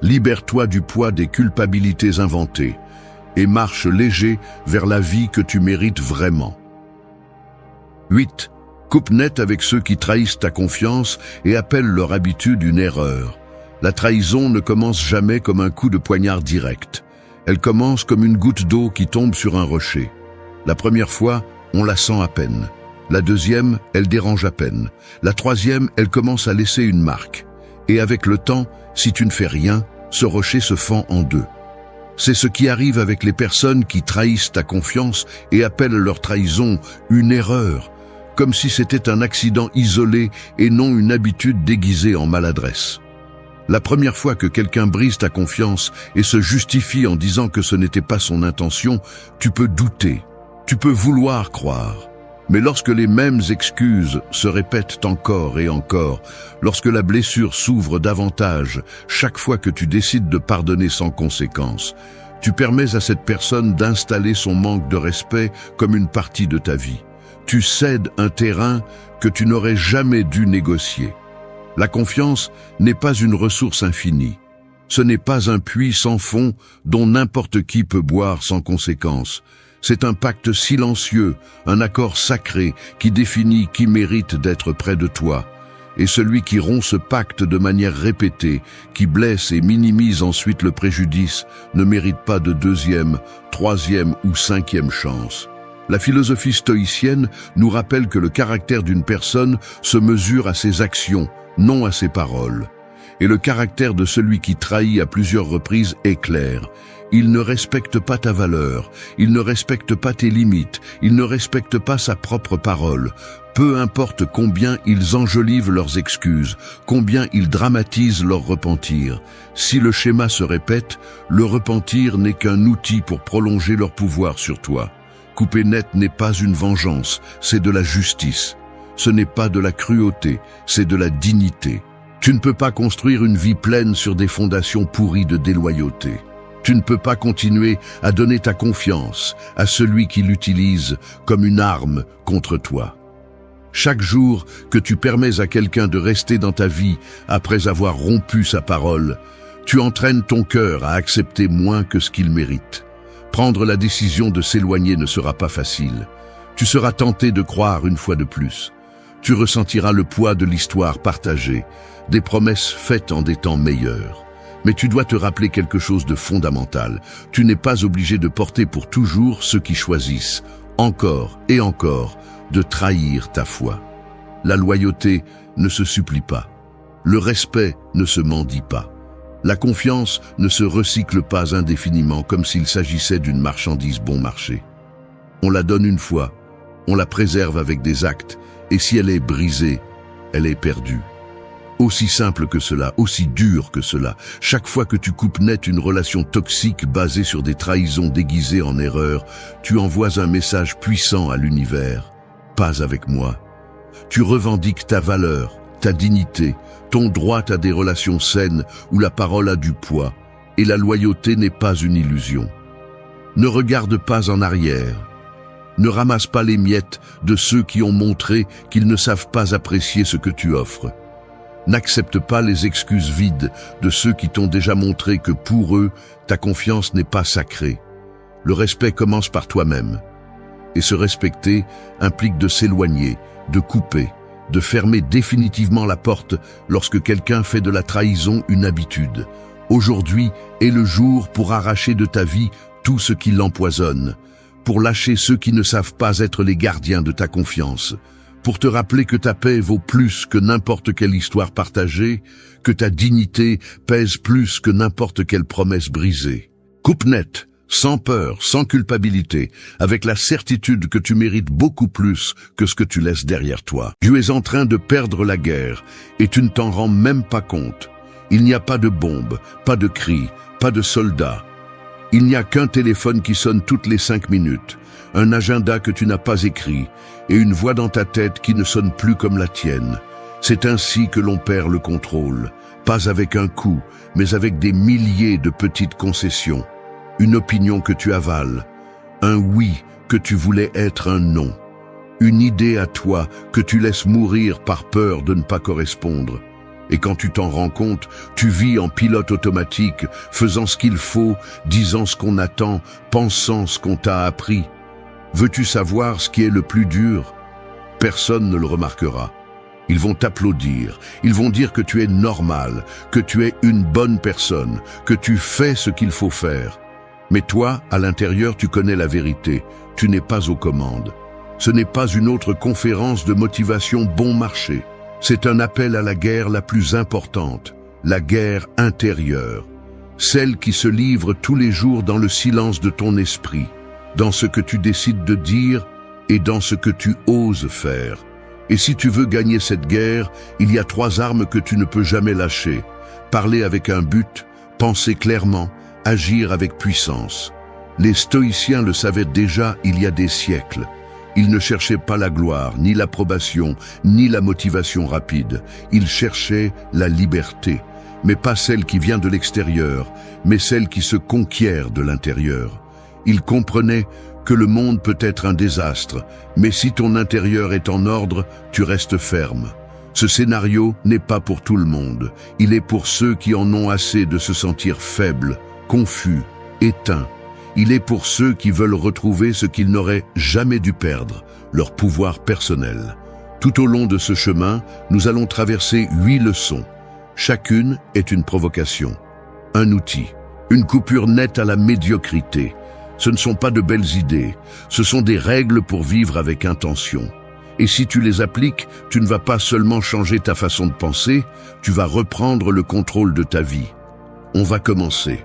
Libère-toi du poids des culpabilités inventées et marche léger vers la vie que tu mérites vraiment. 8. Coupe net avec ceux qui trahissent ta confiance et appellent leur habitude une erreur. La trahison ne commence jamais comme un coup de poignard direct. Elle commence comme une goutte d'eau qui tombe sur un rocher. La première fois, on la sent à peine. La deuxième, elle dérange à peine. La troisième, elle commence à laisser une marque. Et avec le temps, si tu ne fais rien, ce rocher se fend en deux. C'est ce qui arrive avec les personnes qui trahissent ta confiance et appellent leur trahison une erreur, comme si c'était un accident isolé et non une habitude déguisée en maladresse. La première fois que quelqu'un brise ta confiance et se justifie en disant que ce n'était pas son intention, tu peux douter, tu peux vouloir croire. Mais lorsque les mêmes excuses se répètent encore et encore, lorsque la blessure s'ouvre davantage chaque fois que tu décides de pardonner sans conséquence, tu permets à cette personne d'installer son manque de respect comme une partie de ta vie. Tu cèdes un terrain que tu n'aurais jamais dû négocier. La confiance n'est pas une ressource infinie. Ce n'est pas un puits sans fond dont n'importe qui peut boire sans conséquence. C'est un pacte silencieux, un accord sacré qui définit qui mérite d'être près de toi. Et celui qui rompt ce pacte de manière répétée, qui blesse et minimise ensuite le préjudice, ne mérite pas de deuxième, troisième ou cinquième chance. La philosophie stoïcienne nous rappelle que le caractère d'une personne se mesure à ses actions, non à ses paroles. Et le caractère de celui qui trahit à plusieurs reprises est clair. Il ne respecte pas ta valeur, il ne respecte pas tes limites, il ne respecte pas sa propre parole. Peu importe combien ils enjolivent leurs excuses, combien ils dramatisent leur repentir. Si le schéma se répète, le repentir n'est qu'un outil pour prolonger leur pouvoir sur toi. Couper net n'est pas une vengeance, c'est de la justice. Ce n'est pas de la cruauté, c'est de la dignité. Tu ne peux pas construire une vie pleine sur des fondations pourries de déloyauté. Tu ne peux pas continuer à donner ta confiance à celui qui l'utilise comme une arme contre toi. Chaque jour que tu permets à quelqu'un de rester dans ta vie après avoir rompu sa parole, tu entraînes ton cœur à accepter moins que ce qu'il mérite. Prendre la décision de s'éloigner ne sera pas facile. Tu seras tenté de croire une fois de plus. Tu ressentiras le poids de l'histoire partagée, des promesses faites en des temps meilleurs. Mais tu dois te rappeler quelque chose de fondamental. Tu n'es pas obligé de porter pour toujours ceux qui choisissent, encore et encore, de trahir ta foi. La loyauté ne se supplie pas. Le respect ne se mendie pas. La confiance ne se recycle pas indéfiniment comme s'il s'agissait d'une marchandise bon marché. On la donne une fois, on la préserve avec des actes, et si elle est brisée, elle est perdue. Aussi simple que cela, aussi dur que cela, chaque fois que tu coupes net une relation toxique basée sur des trahisons déguisées en erreurs, tu envoies un message puissant à l'univers. Pas avec moi. Tu revendiques ta valeur, ta dignité, ton droit à des relations saines où la parole a du poids, et la loyauté n'est pas une illusion. Ne regarde pas en arrière. Ne ramasse pas les miettes de ceux qui ont montré qu'ils ne savent pas apprécier ce que tu offres. N'accepte pas les excuses vides de ceux qui t'ont déjà montré que pour eux, ta confiance n'est pas sacrée. Le respect commence par toi-même. Et se respecter implique de s'éloigner, de couper, de fermer définitivement la porte lorsque quelqu'un fait de la trahison une habitude. Aujourd'hui est le jour pour arracher de ta vie tout ce qui l'empoisonne, pour lâcher ceux qui ne savent pas être les gardiens de ta confiance, pour te rappeler que ta paix vaut plus que n'importe quelle histoire partagée, que ta dignité pèse plus que n'importe quelle promesse brisée. Coupe net, sans peur, sans culpabilité, avec la certitude que tu mérites beaucoup plus que ce que tu laisses derrière toi. Tu es en train de perdre la guerre et tu ne t'en rends même pas compte. Il n'y a pas de bombes, pas de cris, pas de soldats. Il n'y a qu'un téléphone qui sonne toutes les 5 minutes, un agenda que tu n'as pas écrit et une voix dans ta tête qui ne sonne plus comme la tienne. C'est ainsi que l'on perd le contrôle, pas avec un coup, mais avec des milliers de petites concessions. Une opinion que tu avales, un oui que tu voulais être un non, une idée à toi que tu laisses mourir par peur de ne pas correspondre. Et quand tu t'en rends compte, tu vis en pilote automatique, faisant ce qu'il faut, disant ce qu'on attend, pensant ce qu'on t'a appris. Veux-tu savoir ce qui est le plus dur? Personne ne le remarquera. Ils vont t'applaudir, ils vont dire que tu es normal, que tu es une bonne personne, que tu fais ce qu'il faut faire. Mais toi, à l'intérieur, tu connais la vérité, tu n'es pas aux commandes. Ce n'est pas une autre conférence de motivation bon marché. C'est un appel à la guerre la plus importante, la guerre intérieure, celle qui se livre tous les jours dans le silence de ton esprit, dans ce que tu décides de dire et dans ce que tu oses faire. Et si tu veux gagner cette guerre, il y a 3 armes que tu ne peux jamais lâcher. Parler avec un but, penser clairement, agir avec puissance. Les stoïciens le savaient déjà il y a des siècles. Ils ne cherchaient pas la gloire, ni l'approbation, ni la motivation rapide. Ils cherchaient la liberté, mais pas celle qui vient de l'extérieur, mais celle qui se conquiert de l'intérieur. Ils comprenaient que le monde peut être un désastre, mais si ton intérieur est en ordre, tu restes ferme. Ce scénario n'est pas pour tout le monde. Il est pour ceux qui en ont assez de se sentir faibles, confus, éteints. Il est pour ceux qui veulent retrouver ce qu'ils n'auraient jamais dû perdre, leur pouvoir personnel. Tout au long de ce chemin, nous allons traverser 8 leçons. Chacune est une provocation, un outil, une coupure nette à la médiocrité. Ce ne sont pas de belles idées, ce sont des règles pour vivre avec intention. Et si tu les appliques, tu ne vas pas seulement changer ta façon de penser, tu vas reprendre le contrôle de ta vie. On va commencer.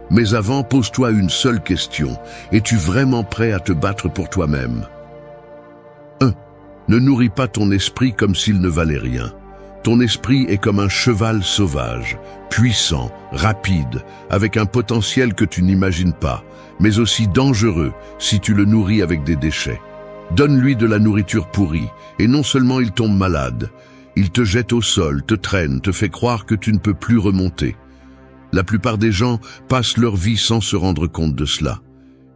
Mais avant, pose-toi une seule question. Es-tu vraiment prêt à te battre pour toi-même? 1. Ne nourris pas ton esprit comme s'il ne valait rien. Ton esprit est comme un cheval sauvage, puissant, rapide, avec un potentiel que tu n'imagines pas, mais aussi dangereux si tu le nourris avec des déchets. Donne-lui de la nourriture pourrie, et non seulement il tombe malade, il te jette au sol, te traîne, te fait croire que tu ne peux plus remonter. La plupart des gens passent leur vie sans se rendre compte de cela.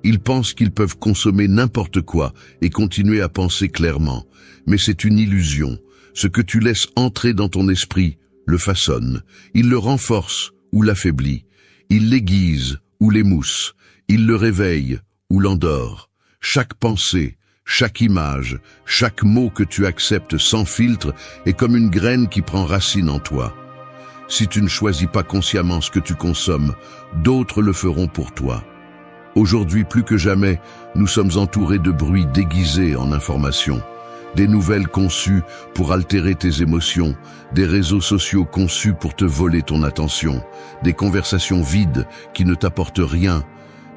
Ils pensent qu'ils peuvent consommer n'importe quoi et continuer à penser clairement. Mais c'est une illusion. Ce que tu laisses entrer dans ton esprit le façonne. Il le renforce ou l'affaiblit. Il l'aiguise ou l'émousse. Il le réveille ou l'endort. Chaque pensée, chaque image, chaque mot que tu acceptes sans filtre est comme une graine qui prend racine en toi. Si tu ne choisis pas consciemment ce que tu consommes, d'autres le feront pour toi. Aujourd'hui, plus que jamais, nous sommes entourés de bruits déguisés en information. des nouvelles conçues pour altérer tes émotions, des réseaux sociaux conçus pour te voler ton attention, des conversations vides qui ne t'apportent rien,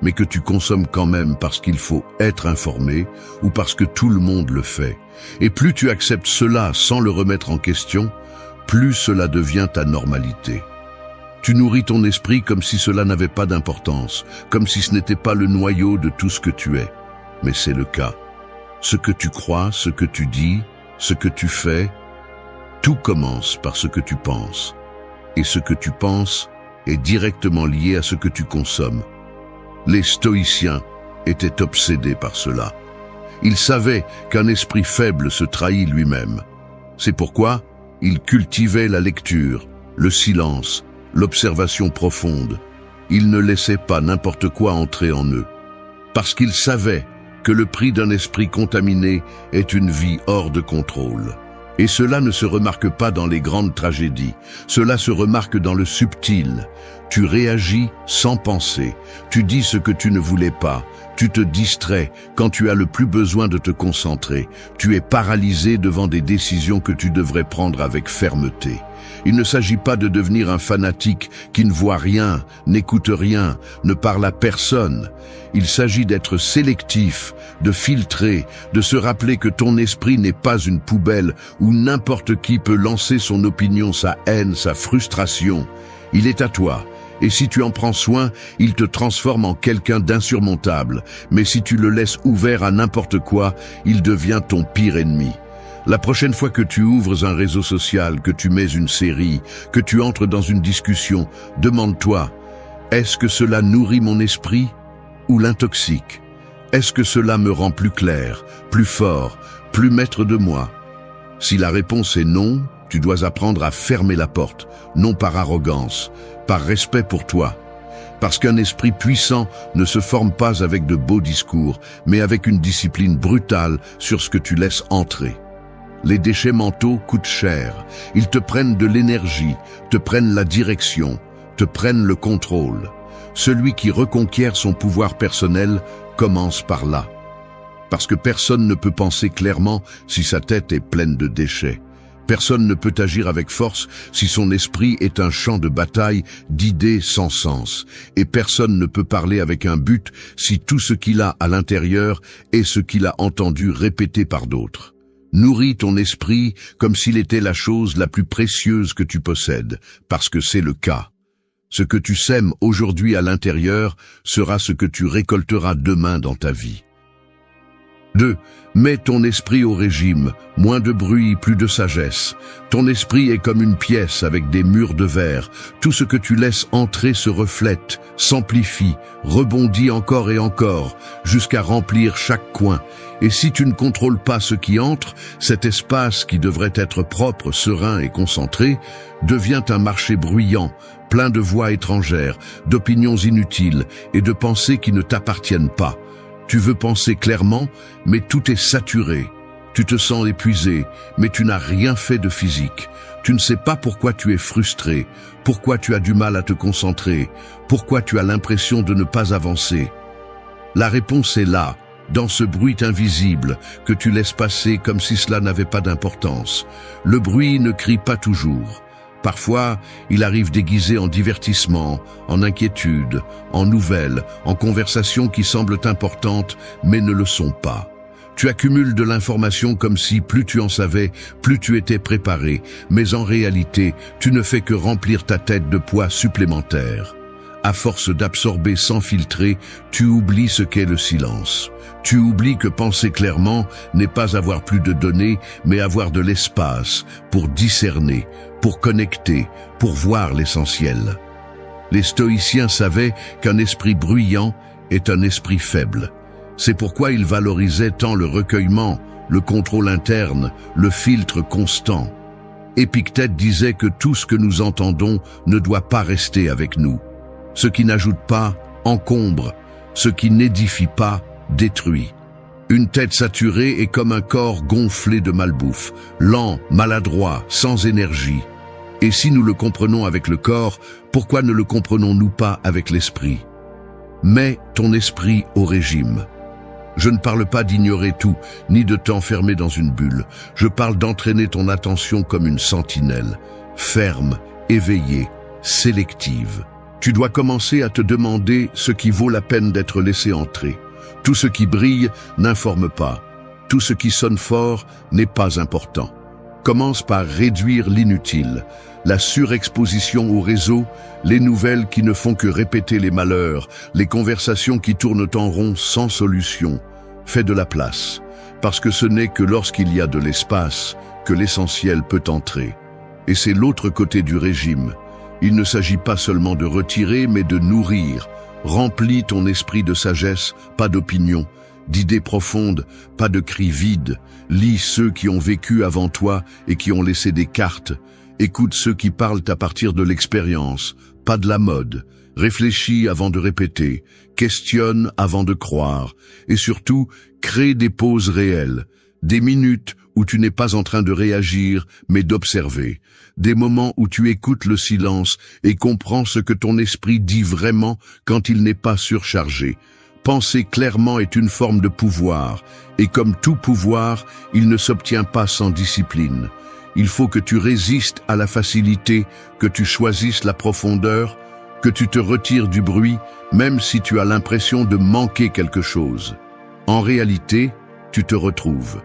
mais que tu consommes quand même parce qu'il faut être informé ou parce que tout le monde le fait. Et plus tu acceptes cela sans le remettre en question, plus cela devient ta normalité. Tu nourris ton esprit comme si cela n'avait pas d'importance, comme si ce n'était pas le noyau de tout ce que tu es. Mais c'est le cas. Ce que tu crois, ce que tu dis, ce que tu fais, tout commence par ce que tu penses. Et ce que tu penses est directement lié à ce que tu consommes. Les stoïciens étaient obsédés par cela. Ils savaient qu'un esprit faible se trahit lui-même. C'est pourquoi ils cultivaient la lecture, le silence, l'observation profonde. Ils ne laissaient pas n'importe quoi entrer en eux. Parce qu'ils savaient que le prix d'un esprit contaminé est une vie hors de contrôle. Et cela ne se remarque pas dans les grandes tragédies, cela se remarque dans le subtil. Tu réagis sans penser, tu dis ce que tu ne voulais pas, tu te distrais quand tu as le plus besoin de te concentrer, tu es paralysé devant des décisions que tu devrais prendre avec fermeté. Il ne s'agit pas de devenir un fanatique qui ne voit rien, n'écoute rien, ne parle à personne. Il s'agit d'être sélectif, de filtrer, de se rappeler que ton esprit n'est pas une poubelle où n'importe qui peut lancer son opinion, sa haine, sa frustration. Il est à toi. Et si tu en prends soin, il te transforme en quelqu'un d'insurmontable. Mais si tu le laisses ouvert à n'importe quoi, il devient ton pire ennemi. La prochaine fois que tu ouvres un réseau social, que tu mets une série, que tu entres dans une discussion, demande-toi, est-ce que cela nourrit mon esprit ou l'intoxique? Est-ce que cela me rend plus clair, plus fort, plus maître de moi? Si la réponse est non, tu dois apprendre à fermer la porte, non par arrogance, par respect pour toi. Parce qu'un esprit puissant ne se forme pas avec de beaux discours, mais avec une discipline brutale sur ce que tu laisses entrer. Les déchets mentaux coûtent cher. Ils te prennent de l'énergie, te prennent la direction, te prennent le contrôle. Celui qui reconquiert son pouvoir personnel commence par là. Parce que personne ne peut penser clairement si sa tête est pleine de déchets. Personne ne peut agir avec force si son esprit est un champ de bataille d'idées sans sens. Et personne ne peut parler avec un but si tout ce qu'il a à l'intérieur est ce qu'il a entendu répéter par d'autres. Nourris ton esprit comme s'il était la chose la plus précieuse que tu possèdes, parce que c'est le cas. Ce que tu sèmes aujourd'hui à l'intérieur sera ce que tu récolteras demain dans ta vie. 2. Mets ton esprit au régime, moins de bruit, plus de sagesse. Ton esprit est comme une pièce avec des murs de verre. Tout ce que tu laisses entrer se reflète, s'amplifie, rebondit encore et encore, jusqu'à remplir chaque coin. Et si tu ne contrôles pas ce qui entre, cet espace qui devrait être propre, serein et concentré, devient un marché bruyant, plein de voix étrangères, d'opinions inutiles et de pensées qui ne t'appartiennent pas. Tu veux penser clairement, mais tout est saturé. Tu te sens épuisé, mais tu n'as rien fait de physique. Tu ne sais pas pourquoi tu es frustré, pourquoi tu as du mal à te concentrer, pourquoi tu as l'impression de ne pas avancer. La réponse est là, dans ce bruit invisible que tu laisses passer comme si cela n'avait pas d'importance. Le bruit ne crie pas toujours. Parfois, il arrive déguisé en divertissement, en inquiétude, en nouvelles, en conversations qui semblent importantes, mais ne le sont pas. Tu accumules de l'information comme si plus tu en savais, plus tu étais préparé, mais en réalité, tu ne fais que remplir ta tête de poids supplémentaire. À force d'absorber sans filtrer, tu oublies ce qu'est le silence. Tu oublies que penser clairement n'est pas avoir plus de données, mais avoir de l'espace pour discerner, pour connecter, pour voir l'essentiel. Les stoïciens savaient qu'un esprit bruyant est un esprit faible. C'est pourquoi ils valorisaient tant le recueillement, le contrôle interne, le filtre constant. Épictète disait que tout ce que nous entendons ne doit pas rester avec nous. Ce qui n'ajoute pas, encombre. Ce qui n'édifie pas, détruit. Une tête saturée est comme un corps gonflé de malbouffe, lent, maladroit, sans énergie. Et si nous le comprenons avec le corps, pourquoi ne le comprenons-nous pas avec l'esprit? Mets ton esprit au régime. Je ne parle pas d'ignorer tout, ni de t'enfermer dans une bulle. Je parle d'entraîner ton attention comme une sentinelle, ferme, éveillée, sélective. Tu dois commencer à te demander ce qui vaut la peine d'être laissé entrer. Tout ce qui brille n'informe pas. Tout ce qui sonne fort n'est pas important. Commence par réduire l'inutile, la surexposition au réseau, les nouvelles qui ne font que répéter les malheurs, les conversations qui tournent en rond sans solution. Fais de la place, parce que ce n'est que lorsqu'il y a de l'espace que l'essentiel peut entrer. Et c'est l'autre côté du régime. Il ne s'agit pas seulement de retirer, mais de nourrir. Remplis ton esprit de sagesse, pas d'opinion, d'idées profondes, pas de cris vides. Lis ceux qui ont vécu avant toi et qui ont laissé des cartes. Écoute ceux qui parlent à partir de l'expérience, pas de la mode. Réfléchis avant de répéter, questionne avant de croire, et surtout, crée des pauses réelles, des minutes où tu n'es pas en train de réagir, mais d'observer, des moments où tu écoutes le silence et comprends ce que ton esprit dit vraiment quand il n'est pas surchargé. Penser clairement est une forme de pouvoir, et comme tout pouvoir, il ne s'obtient pas sans discipline. Il faut que tu résistes à la facilité, que tu choisisses la profondeur, que tu te retires du bruit, même si tu as l'impression de manquer quelque chose. En réalité, tu te retrouves.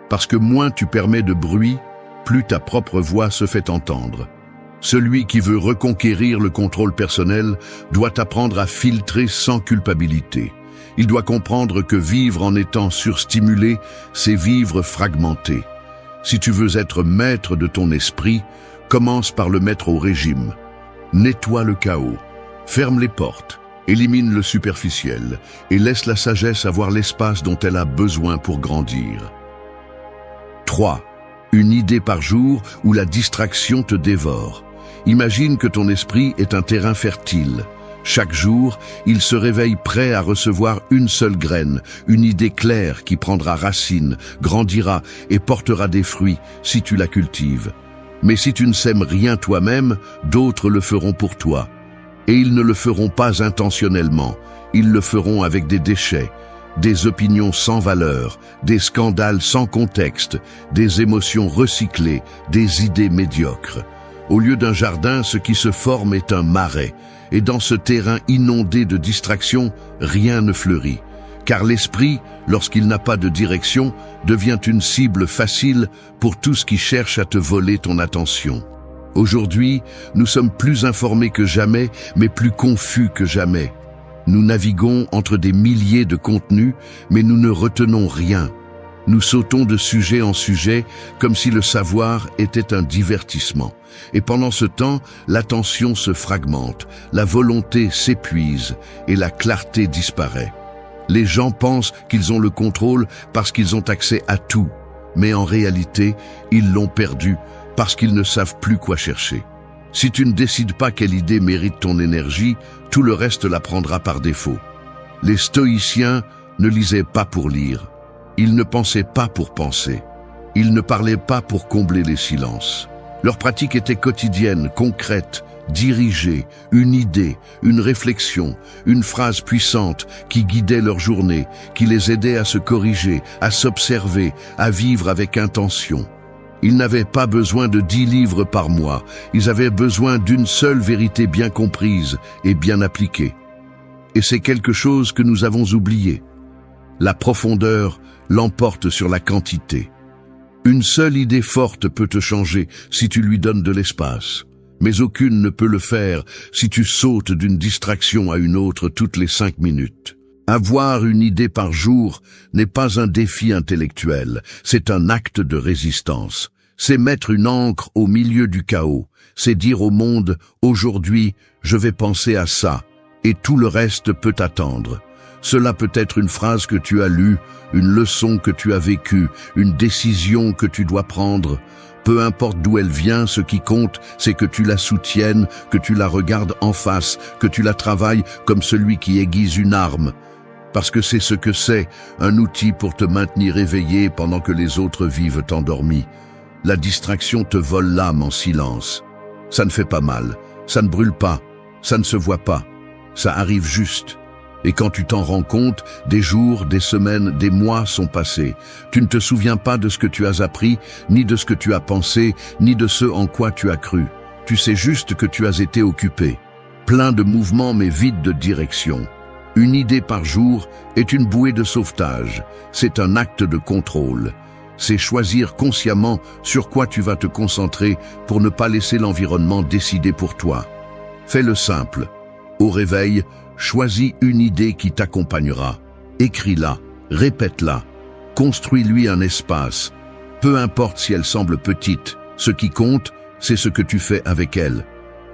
Parce que moins tu permets de bruit, plus ta propre voix se fait entendre. Celui qui veut reconquérir le contrôle personnel doit apprendre à filtrer sans culpabilité. Il doit comprendre que vivre en étant surstimulé, c'est vivre fragmenté. Si tu veux être maître de ton esprit, commence par le mettre au régime. Nettoie le chaos, ferme les portes, élimine le superficiel et laisse la sagesse avoir l'espace dont elle a besoin pour grandir. 3. Une idée par jour où la distraction te dévore. Imagine que ton esprit est un terrain fertile. Chaque jour, il se réveille prêt à recevoir une seule graine, une idée claire qui prendra racine, grandira et portera des fruits si tu la cultives. Mais si tu ne sèmes rien toi-même, d'autres le feront pour toi. Et ils ne le feront pas intentionnellement, ils le feront avec des déchets, des opinions sans valeur, des scandales sans contexte, des émotions recyclées, des idées médiocres. Au lieu d'un jardin, ce qui se forme est un marais, et dans ce terrain inondé de distractions, rien ne fleurit. Car l'esprit, lorsqu'il n'a pas de direction, devient une cible facile pour tout ce qui cherche à te voler ton attention. Aujourd'hui, nous sommes plus informés que jamais, mais plus confus que jamais. Nous naviguons entre des milliers de contenus, mais nous ne retenons rien. Nous sautons de sujet en sujet comme si le savoir était un divertissement. Et pendant ce temps, l'attention se fragmente, la volonté s'épuise et la clarté disparaît. Les gens pensent qu'ils ont le contrôle parce qu'ils ont accès à tout, mais en réalité, ils l'ont perdu parce qu'ils ne savent plus quoi chercher. Si tu ne décides pas quelle idée mérite ton énergie, tout le reste la prendra par défaut. Les stoïciens ne lisaient pas pour lire. Ils ne pensaient pas pour penser. Ils ne parlaient pas pour combler les silences. Leur pratique était quotidienne, concrète, dirigée, une idée, une réflexion, une phrase puissante qui guidait leur journée, qui les aidait à se corriger, à s'observer, à vivre avec intention. Ils n'avaient pas besoin de 10 livres par mois, ils avaient besoin d'une seule vérité bien comprise et bien appliquée. Et c'est quelque chose que nous avons oublié. La profondeur l'emporte sur la quantité. Une seule idée forte peut te changer si tu lui donnes de l'espace, mais aucune ne peut le faire si tu sautes d'une distraction à une autre toutes les 5 minutes. Avoir une idée par jour n'est pas un défi intellectuel, c'est un acte de résistance. C'est mettre une ancre au milieu du chaos, c'est dire au monde « Aujourd'hui, je vais penser à ça » et tout le reste peut attendre. Cela peut être une phrase que tu as lue, une leçon que tu as vécue, une décision que tu dois prendre. Peu importe d'où elle vient, ce qui compte, c'est que tu la soutiennes, que tu la regardes en face, que tu la travailles comme celui qui aiguise une arme. Parce que c'est ce que c'est, un outil pour te maintenir éveillé pendant que les autres vivent endormis. La distraction te vole l'âme en silence. Ça ne fait pas mal, ça ne brûle pas, ça ne se voit pas, ça arrive juste. Et quand tu t'en rends compte, des jours, des semaines, des mois sont passés. Tu ne te souviens pas de ce que tu as appris, ni de ce que tu as pensé, ni de ce en quoi tu as cru. Tu sais juste que tu as été occupé. Plein de mouvements mais vide de direction. Une idée par jour est une bouée de sauvetage. C'est un acte de contrôle. C'est choisir consciemment sur quoi tu vas te concentrer pour ne pas laisser l'environnement décider pour toi. Fais-le simple. Au réveil, choisis une idée qui t'accompagnera. Écris-la, répète-la. Construis-lui un espace. Peu importe si elle semble petite, ce qui compte, c'est ce que tu fais avec elle.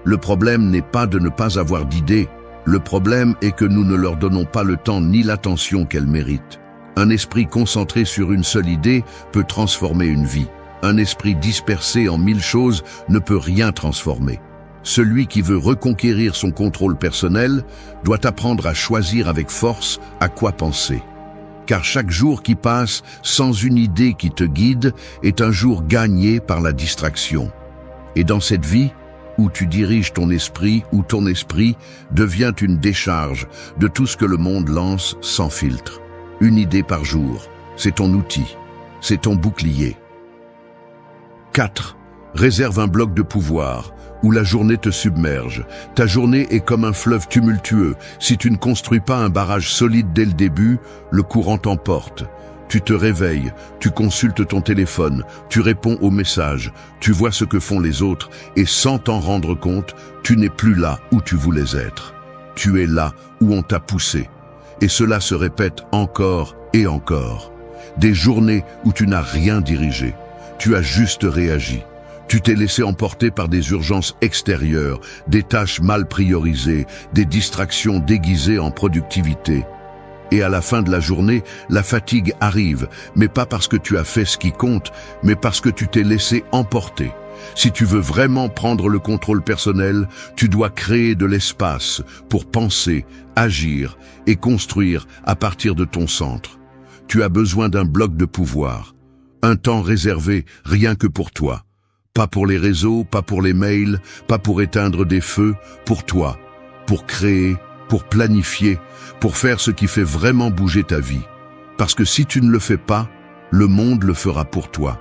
Le problème n'est pas de ne pas avoir d'idées. Le problème est que nous ne leur donnons pas le temps ni l'attention qu'elles méritent. Un esprit concentré sur une seule idée peut transformer une vie. Un esprit dispersé en 1000 choses ne peut rien transformer. Celui qui veut reconquérir son contrôle personnel doit apprendre à choisir avec force à quoi penser. Car chaque jour qui passe sans une idée qui te guide est un jour gagné par la distraction. Et dans cette vie, où tu diriges ton esprit, où ton esprit devient une décharge de tout ce que le monde lance sans filtre. Une idée par jour, c'est ton outil, c'est ton bouclier. 4. Réserve un bloc de pouvoir, où la journée te submerge. Ta journée est comme un fleuve tumultueux. Si tu ne construis pas un barrage solide dès le début, le courant t'emporte. Tu te réveilles, tu consultes ton téléphone, tu réponds aux messages, tu vois ce que font les autres et sans t'en rendre compte, tu n'es plus là où tu voulais être. Tu es là où on t'a poussé. Et cela se répète encore et encore. Des journées où tu n'as rien dirigé. Tu as juste réagi. Tu t'es laissé emporter par des urgences extérieures, des tâches mal priorisées, des distractions déguisées en productivité. Et à la fin de la journée, la fatigue arrive, mais pas parce que tu as fait ce qui compte, mais parce que tu t'es laissé emporter. Si tu veux vraiment prendre le contrôle personnel, tu dois créer de l'espace pour penser, agir et construire à partir de ton centre. Tu as besoin d'un bloc de pouvoir, un temps réservé rien que pour toi. Pas pour les réseaux, pas pour les mails, pas pour éteindre des feux, pour toi, pour créer, pour planifier, pour faire ce qui fait vraiment bouger ta vie. Parce que si tu ne le fais pas, le monde le fera pour toi.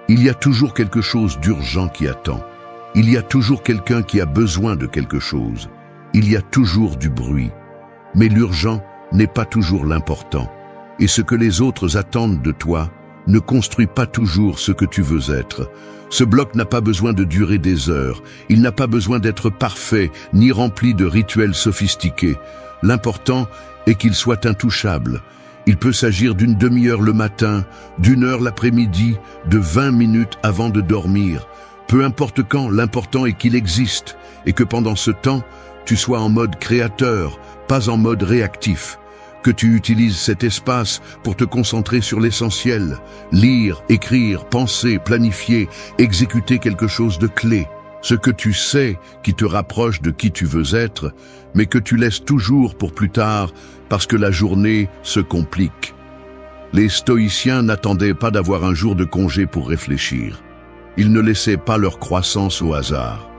Il y a toujours quelque chose d'urgent qui attend. Il y a toujours quelqu'un qui a besoin de quelque chose. Il y a toujours du bruit. Mais l'urgent n'est pas toujours l'important. Et ce que les autres attendent de toi ne construit pas toujours ce que tu veux être. Ce bloc n'a pas besoin de durer des heures. Il n'a pas besoin d'être parfait, ni rempli de rituels sophistiqués. L'important est qu'il soit intouchable. Il peut s'agir d'une demi-heure le matin, d'une heure l'après-midi, de 20 minutes avant de dormir. Peu importe quand, l'important est qu'il existe et que pendant ce temps, tu sois en mode créateur, pas en mode réactif. Que tu utilises cet espace pour te concentrer sur l'essentiel, lire, écrire, penser, planifier, exécuter quelque chose de clé, ce que tu sais qui te rapproche de qui tu veux être, mais que tu laisses toujours pour plus tard parce que la journée se complique. Les stoïciens n'attendaient pas d'avoir un jour de congé pour réfléchir. Ils ne laissaient pas leur croissance au hasard.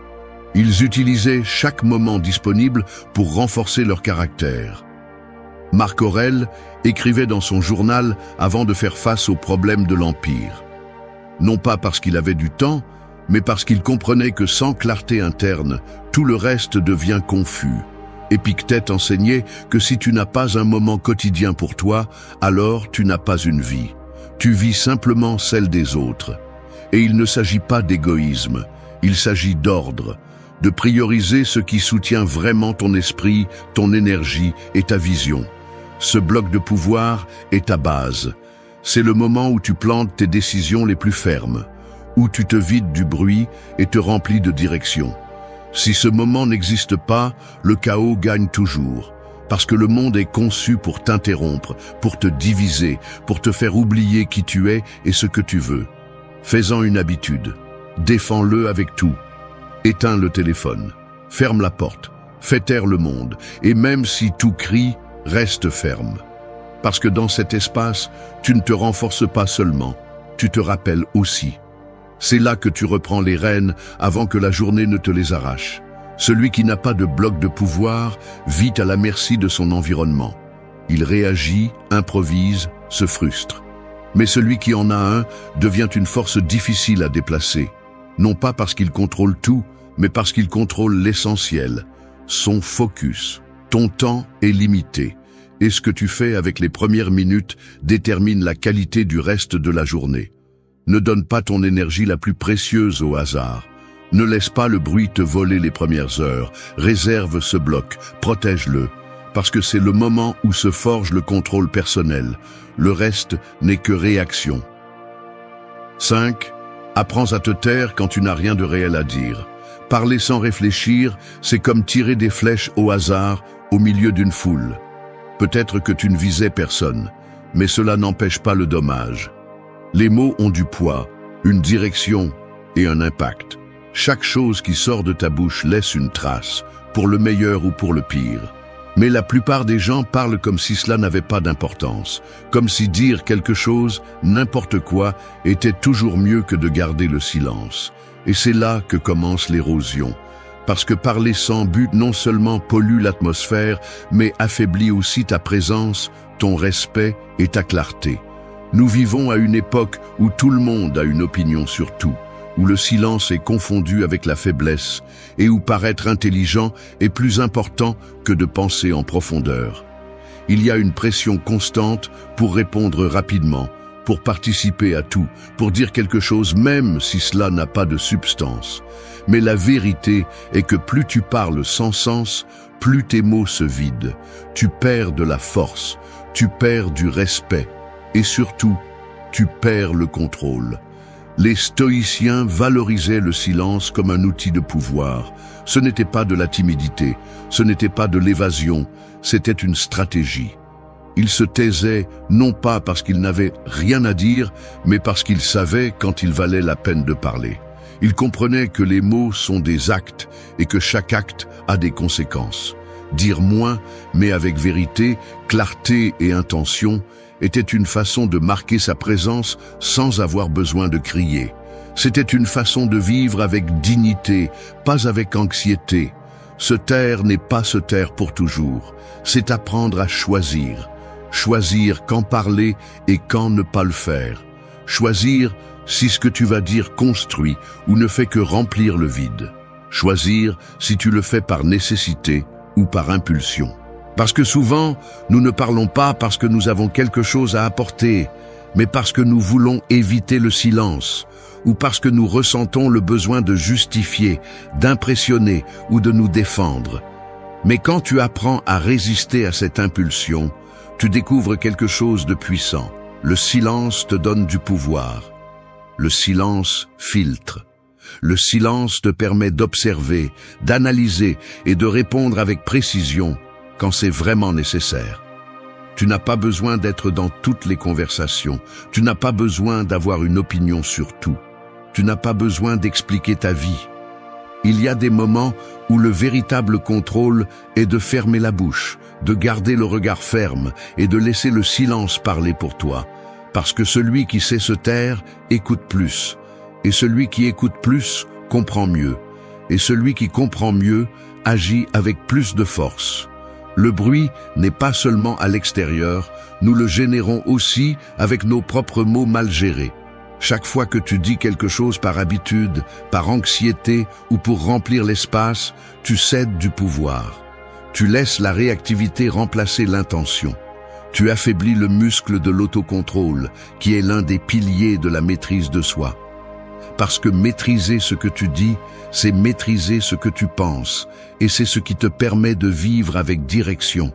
Ils utilisaient chaque moment disponible pour renforcer leur caractère. Marc Aurèle écrivait dans son journal avant de faire face aux problèmes de l'Empire. Non pas parce qu'il avait du temps, mais parce qu'il comprenait que sans clarté interne, tout le reste devient confus. Épictète enseignait que si tu n'as pas un moment quotidien pour toi, alors tu n'as pas une vie. Tu vis simplement celle des autres. Et il ne s'agit pas d'égoïsme, il s'agit d'ordre, de prioriser ce qui soutient vraiment ton esprit, ton énergie et ta vision. Ce bloc de pouvoir est ta base. C'est le moment où tu plantes tes décisions les plus fermes, où tu te vides du bruit et te remplis de direction. Si ce moment n'existe pas, le chaos gagne toujours, parce que le monde est conçu pour t'interrompre, pour te diviser, pour te faire oublier qui tu es et ce que tu veux. Fais-en une habitude. Défends-le avec tout. Éteins le téléphone. Ferme la porte. Fais taire le monde. Et même si tout crie, reste ferme. Parce que dans cet espace, tu ne te renforces pas seulement, tu te rappelles aussi. C'est là que tu reprends les rênes avant que la journée ne te les arrache. Celui qui n'a pas de bloc de pouvoir vit à la merci de son environnement. Il réagit, improvise, se frustre. Mais celui qui en a un devient une force difficile à déplacer, non pas parce qu'il contrôle tout, mais parce qu'il contrôle l'essentiel, son focus. Ton temps est limité, et ce que tu fais avec les premières minutes détermine la qualité du reste de la journée. Ne donne pas ton énergie la plus précieuse au hasard. Ne laisse pas le bruit te voler les premières heures. Réserve ce bloc, protège-le, parce que c'est le moment où se forge le contrôle personnel. Le reste n'est que réaction. 5. Apprends à te taire quand tu n'as rien de réel à dire. Parler sans réfléchir, c'est comme tirer des flèches au hasard au milieu d'une foule. Peut-être que tu ne visais personne, mais cela n'empêche pas le dommage. Les mots ont du poids, une direction et un impact. Chaque chose qui sort de ta bouche laisse une trace, pour le meilleur ou pour le pire. Mais la plupart des gens parlent comme si cela n'avait pas d'importance, comme si dire quelque chose, n'importe quoi, était toujours mieux que de garder le silence. Et c'est là que commence l'érosion. Parce que parler sans but non seulement pollue l'atmosphère, mais affaiblit aussi ta présence, ton respect et ta clarté. Nous vivons à une époque où tout le monde a une opinion sur tout, où le silence est confondu avec la faiblesse et où paraître intelligent est plus important que de penser en profondeur. Il y a une pression constante pour répondre rapidement, pour participer à tout, pour dire quelque chose même si cela n'a pas de substance. Mais la vérité est que plus tu parles sans sens, plus tes mots se vident. Tu perds de la force, tu perds du respect et surtout, tu perds le contrôle. Les stoïciens valorisaient le silence comme un outil de pouvoir. Ce n'était pas de la timidité, ce n'était pas de l'évasion, c'était une stratégie. Ils se taisaient non pas parce qu'ils n'avaient rien à dire, mais parce qu'ils savaient quand il valait la peine de parler. Ils comprenaient que les mots sont des actes et que chaque acte a des conséquences. Dire moins, mais avec vérité, clarté et intention, était une façon de marquer sa présence sans avoir besoin de crier. C'était une façon de vivre avec dignité, pas avec anxiété. Se taire n'est pas se taire pour toujours, c'est apprendre à choisir. Choisir quand parler et quand ne pas le faire. Choisir si ce que tu vas dire construit ou ne fait que remplir le vide. Choisir si tu le fais par nécessité ou par impulsion. Parce que souvent, nous ne parlons pas parce que nous avons quelque chose à apporter, mais parce que nous voulons éviter le silence, ou parce que nous ressentons le besoin de justifier, d'impressionner ou de nous défendre. Mais quand tu apprends à résister à cette impulsion, tu découvres quelque chose de puissant. Le silence te donne du pouvoir. Le silence filtre. Le silence te permet d'observer, d'analyser et de répondre avec précision quand c'est vraiment nécessaire. Tu n'as pas besoin d'être dans toutes les conversations. Tu n'as pas besoin d'avoir une opinion sur tout. Tu n'as pas besoin d'expliquer ta vie. Il y a des moments où le véritable contrôle est de fermer la bouche, de garder le regard ferme et de laisser le silence parler pour toi. Parce que celui qui sait se taire écoute plus. Et celui qui écoute plus comprend mieux. Et celui qui comprend mieux agit avec plus de force. Le bruit n'est pas seulement à l'extérieur, nous le générons aussi avec nos propres mots mal gérés. Chaque fois que tu dis quelque chose par habitude, par anxiété ou pour remplir l'espace, tu cèdes du pouvoir. Tu laisses la réactivité remplacer l'intention. Tu affaiblis le muscle de l'autocontrôle, qui est l'un des piliers de la maîtrise de soi. Parce que maîtriser ce que tu dis, c'est maîtriser ce que tu penses, et c'est ce qui te permet de vivre avec direction.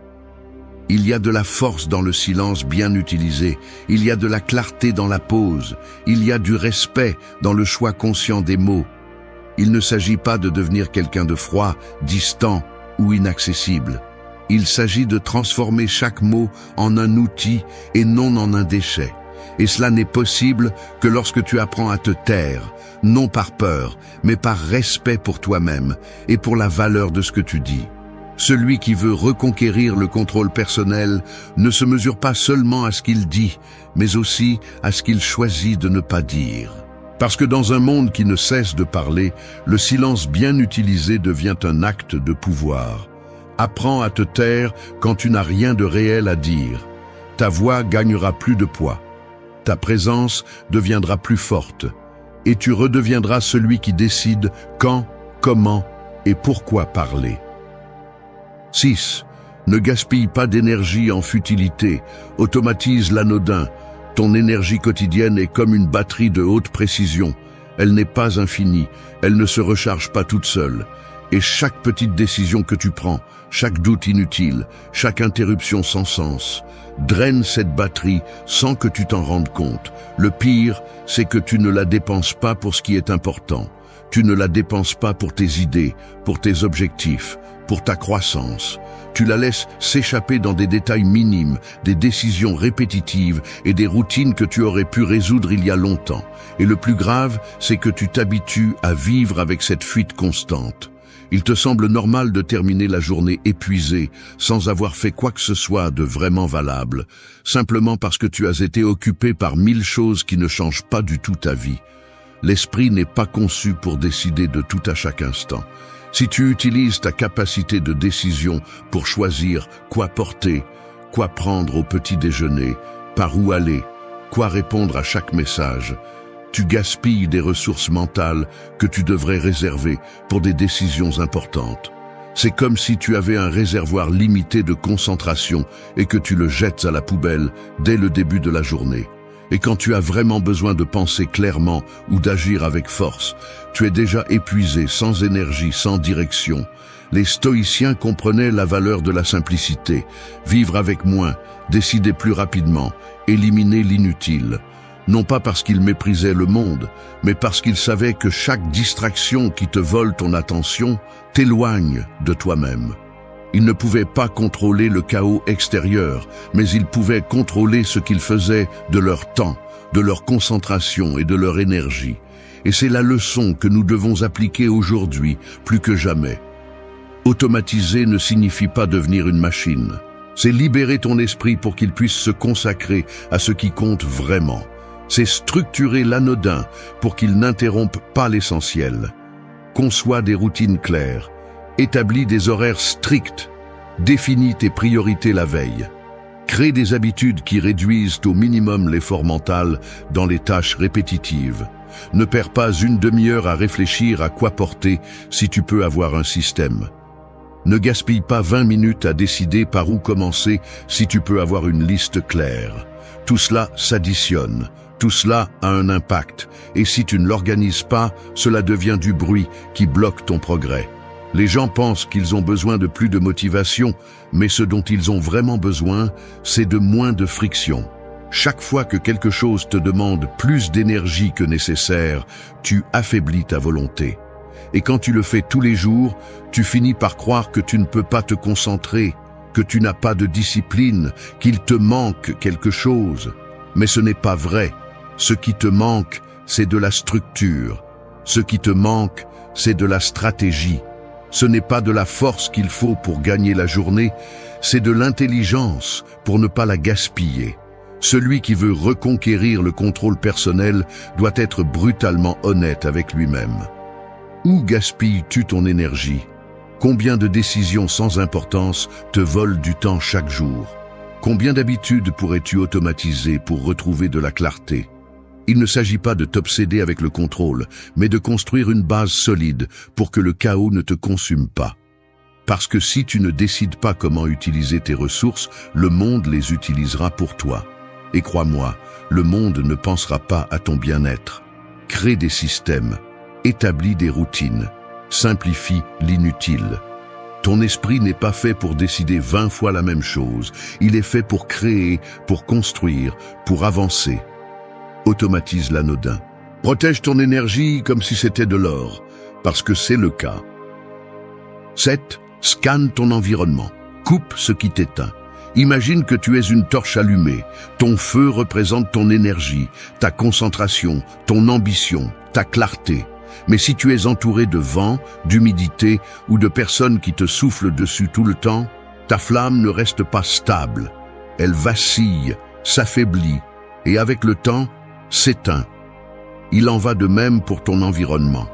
Il y a de la force dans le silence bien utilisé, il y a de la clarté dans la pause, il y a du respect dans le choix conscient des mots. Il ne s'agit pas de devenir quelqu'un de froid, distant ou inaccessible. Il s'agit de transformer chaque mot en un outil et non en un déchet. Et cela n'est possible que lorsque tu apprends à te taire, non par peur, mais par respect pour toi-même et pour la valeur de ce que tu dis. Celui qui veut reconquérir le contrôle personnel ne se mesure pas seulement à ce qu'il dit, mais aussi à ce qu'il choisit de ne pas dire. Parce que dans un monde qui ne cesse de parler, le silence bien utilisé devient un acte de pouvoir. Apprends à te taire quand tu n'as rien de réel à dire. Ta voix gagnera plus de poids. Ta présence deviendra plus forte. Et tu redeviendras celui qui décide quand, comment et pourquoi parler. 6. Ne gaspille pas d'énergie en futilité. Automatise l'anodin. Ton énergie quotidienne est comme une batterie de haute précision. Elle n'est pas infinie, elle ne se recharge pas toute seule. Et chaque petite décision que tu prends, chaque doute inutile, chaque interruption sans sens, draine cette batterie sans que tu t'en rendes compte. Le pire, c'est que tu ne la dépenses pas pour ce qui est important. Tu ne la dépenses pas pour tes idées, pour tes objectifs, pour ta croissance. Tu la laisses s'échapper dans des détails minimes, des décisions répétitives et des routines que tu aurais pu résoudre il y a longtemps. Et le plus grave, c'est que tu t'habitues à vivre avec cette fuite constante. Il te semble normal de terminer la journée épuisé, sans avoir fait quoi que ce soit de vraiment valable, simplement parce que tu as été occupé par 1000 choses qui ne changent pas du tout ta vie. L'esprit n'est pas conçu pour décider de tout à chaque instant. Si tu utilises ta capacité de décision pour choisir quoi porter, quoi prendre au petit déjeuner, par où aller, quoi répondre à chaque message, tu gaspilles des ressources mentales que tu devrais réserver pour des décisions importantes. C'est comme si tu avais un réservoir limité de concentration et que tu le jettes à la poubelle dès le début de la journée. Et quand tu as vraiment besoin de penser clairement ou d'agir avec force, tu es déjà épuisé, sans énergie, sans direction. Les stoïciens comprenaient la valeur de la simplicité, vivre avec moins, décider plus rapidement, éliminer l'inutile. Non pas parce qu'ils méprisaient le monde, mais parce qu'ils savaient que chaque distraction qui te vole ton attention t'éloigne de toi-même. Ils ne pouvaient pas contrôler le chaos extérieur, mais ils pouvaient contrôler ce qu'ils faisaient de leur temps, de leur concentration et de leur énergie. Et c'est la leçon que nous devons appliquer aujourd'hui, plus que jamais. Automatiser ne signifie pas devenir une machine. C'est libérer ton esprit pour qu'il puisse se consacrer à ce qui compte vraiment. C'est structurer l'anodin pour qu'il n'interrompe pas l'essentiel. Conçois des routines claires. Établis des horaires stricts. Définis tes priorités la veille. Crée des habitudes qui réduisent au minimum l'effort mental dans les tâches répétitives. Ne perds pas une demi-heure à réfléchir à quoi porter si tu peux avoir un système. Ne gaspille pas 20 minutes à décider par où commencer si tu peux avoir une liste claire. Tout cela s'additionne. Tout cela a un impact. Et si tu ne l'organises pas, cela devient du bruit qui bloque ton progrès. Les gens pensent qu'ils ont besoin de plus de motivation, mais ce dont ils ont vraiment besoin, c'est de moins de friction. Chaque fois que quelque chose te demande plus d'énergie que nécessaire, tu affaiblis ta volonté. Et quand tu le fais tous les jours, tu finis par croire que tu ne peux pas te concentrer, que tu n'as pas de discipline, qu'il te manque quelque chose. Mais ce n'est pas vrai. Ce qui te manque, c'est de la structure. Ce qui te manque, c'est de la stratégie. Ce n'est pas de la force qu'il faut pour gagner la journée, c'est de l'intelligence pour ne pas la gaspiller. Celui qui veut reconquérir le contrôle personnel doit être brutalement honnête avec lui-même. Où gaspilles-tu ton énergie? Combien de décisions sans importance te volent du temps chaque jour? Combien d'habitudes pourrais-tu automatiser pour retrouver de la clarté? Il ne s'agit pas de t'obséder avec le contrôle, mais de construire une base solide pour que le chaos ne te consume pas. Parce que si tu ne décides pas comment utiliser tes ressources, le monde les utilisera pour toi. Et crois-moi, le monde ne pensera pas à ton bien-être. Crée des systèmes, établis des routines, simplifie l'inutile. Ton esprit n'est pas fait pour décider 20 fois la même chose. Il est fait pour créer, pour construire, pour avancer. Automatise l'anodin. Protège ton énergie comme si c'était de l'or, parce que c'est le cas. 7. Scanne ton environnement. Coupe ce qui t'éteint. Imagine que tu es une torche allumée. Ton feu représente ton énergie, ta concentration, ton ambition, ta clarté. Mais si tu es entouré de vent, d'humidité ou de personnes qui te soufflent dessus tout le temps, ta flamme ne reste pas stable. Elle vacille, s'affaiblit et avec le temps, s'éteint. Il en va de même pour ton environnement.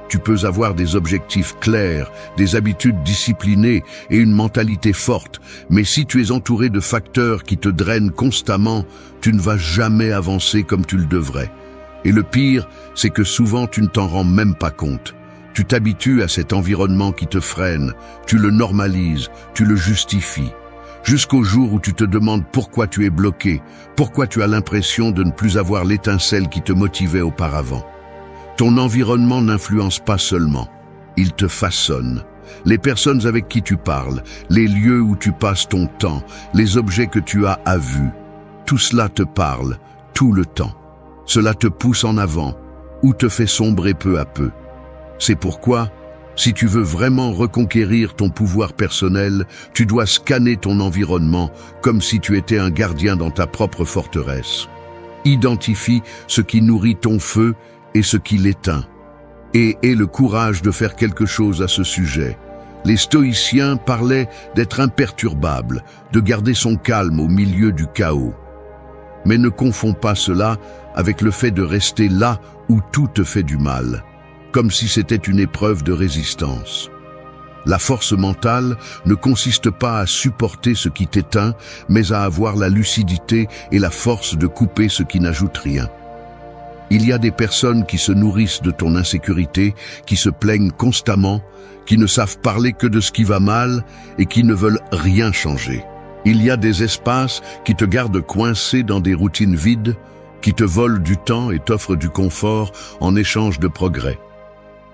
Tu peux avoir des objectifs clairs, des habitudes disciplinées et une mentalité forte, mais si tu es entouré de facteurs qui te drainent constamment, tu ne vas jamais avancer comme tu le devrais. Et le pire, c'est que souvent tu ne t'en rends même pas compte. Tu t'habitues à cet environnement qui te freine, tu le normalises, tu le justifies. Jusqu'au jour où tu te demandes pourquoi tu es bloqué, pourquoi tu as l'impression de ne plus avoir l'étincelle qui te motivait auparavant. Ton environnement n'influence pas seulement, il te façonne. Les personnes avec qui tu parles, les lieux où tu passes ton temps, les objets que tu as à vue, tout cela te parle, tout le temps. Cela te pousse en avant ou te fait sombrer peu à peu. C'est pourquoi, si tu veux vraiment reconquérir ton pouvoir personnel, tu dois scanner ton environnement comme si tu étais un gardien dans ta propre forteresse. Identifie ce qui nourrit ton feu et ce qui l'éteint. Et aie le courage de faire quelque chose à ce sujet. Les stoïciens parlaient d'être imperturbable, de garder son calme au milieu du chaos. Mais ne confonds pas cela avec le fait de rester là où tout te fait du mal, comme si c'était une épreuve de résistance. La force mentale ne consiste pas à supporter ce qui t'éteint, mais à avoir la lucidité et la force de couper ce qui n'ajoute rien. Il y a des personnes qui se nourrissent de ton insécurité, qui se plaignent constamment, qui ne savent parler que de ce qui va mal et qui ne veulent rien changer. Il y a des espaces qui te gardent coincé dans des routines vides, qui te volent du temps et t'offrent du confort en échange de progrès.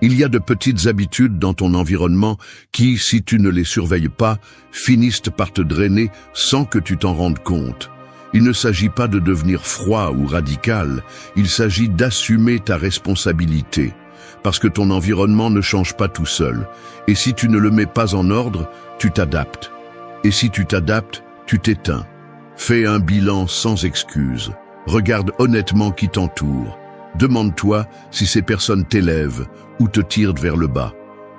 Il y a de petites habitudes dans ton environnement qui, si tu ne les surveilles pas, finissent par te drainer sans que tu t'en rendes compte. Il ne s'agit pas de devenir froid ou radical, il s'agit d'assumer ta responsabilité, parce que ton environnement ne change pas tout seul, et si tu ne le mets pas en ordre, tu t'adaptes. Et si tu t'adaptes, tu t'éteins. Fais un bilan sans excuse. Regarde honnêtement qui t'entoure. Demande-toi si ces personnes t'élèvent ou te tirent vers le bas.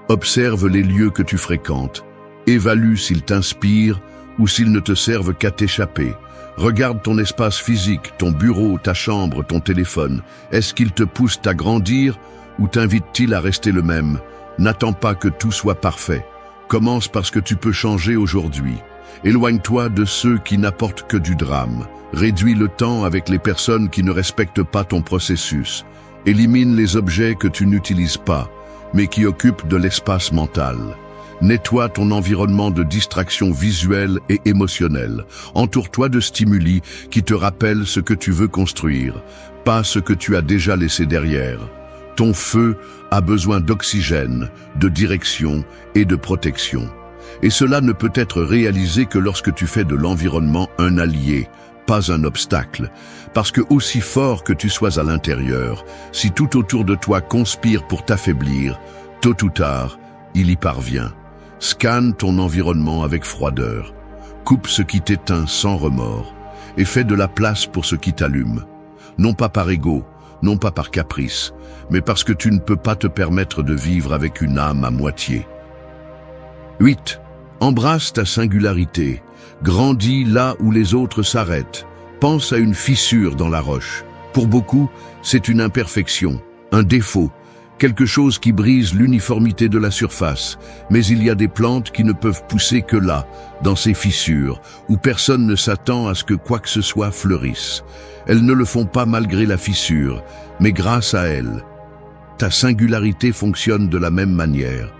Observe les lieux que tu fréquentes. Évalue s'ils t'inspirent ou s'ils ne te servent qu'à t'échapper. Regarde ton espace physique, ton bureau, ta chambre, ton téléphone. Est-ce qu'ils te poussent à grandir ou t'invitent-ils à rester le même? N'attends pas que tout soit parfait. Commence par ce que tu peux changer aujourd'hui. Éloigne-toi de ceux qui n'apportent que du drame. Réduis le temps avec les personnes qui ne respectent pas ton processus. Élimine les objets que tu n'utilises pas, mais qui occupent de l'espace mental. Nettoie ton environnement de distractions visuelles et émotionnelles. Entoure-toi de stimuli qui te rappellent ce que tu veux construire, pas ce que tu as déjà laissé derrière. Ton feu a besoin d'oxygène, de direction et de protection. Et cela ne peut être réalisé que lorsque tu fais de l'environnement un allié, pas un obstacle. Parce que aussi fort que tu sois à l'intérieur, si tout autour de toi conspire pour t'affaiblir, tôt ou tard, il y parvient. Scanne ton environnement avec froideur. Coupe ce qui t'éteint sans remords. Et fais de la place pour ce qui t'allume. Non pas par ego, non pas par caprice, mais parce que tu ne peux pas te permettre de vivre avec une âme à moitié. 8. Embrasse ta singularité. Grandis là où les autres s'arrêtent. Pense à une fissure dans la roche. Pour beaucoup, c'est une imperfection, un défaut, quelque chose qui brise l'uniformité de la surface. Mais il y a des plantes qui ne peuvent pousser que là, dans ces fissures, où personne ne s'attend à ce que quoi que ce soit fleurisse. Elles ne le font pas malgré la fissure, mais grâce à elle. Ta singularité fonctionne de la même manière.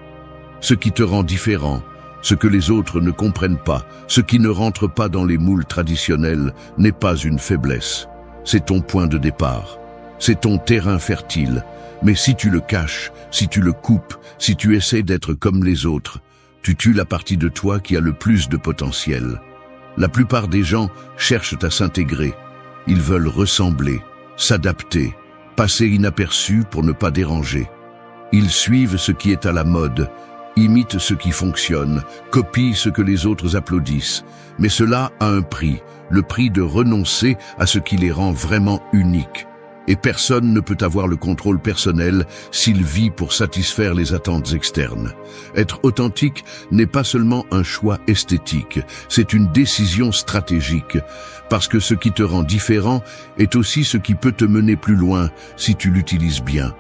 Ce qui te rend différent, ce que les autres ne comprennent pas, ce qui ne rentre pas dans les moules traditionnels, n'est pas une faiblesse. C'est ton point de départ. C'est ton terrain fertile. Mais si tu le caches, si tu le coupes, si tu essaies d'être comme les autres, tu tues la partie de toi qui a le plus de potentiel. La plupart des gens cherchent à s'intégrer. Ils veulent ressembler, s'adapter, passer inaperçus pour ne pas déranger. Ils suivent ce qui est à la mode, imitent ce qui fonctionne, copient ce que les autres applaudissent. Mais cela a un prix, le prix de renoncer à ce qui les rend vraiment uniques. et personne ne peut avoir le contrôle personnel s'il vit pour satisfaire les attentes externes. Être authentique n'est pas seulement un choix esthétique, c'est une décision stratégique, parce que ce qui te rend différent est aussi ce qui peut te mener plus loin si tu l'utilises bien.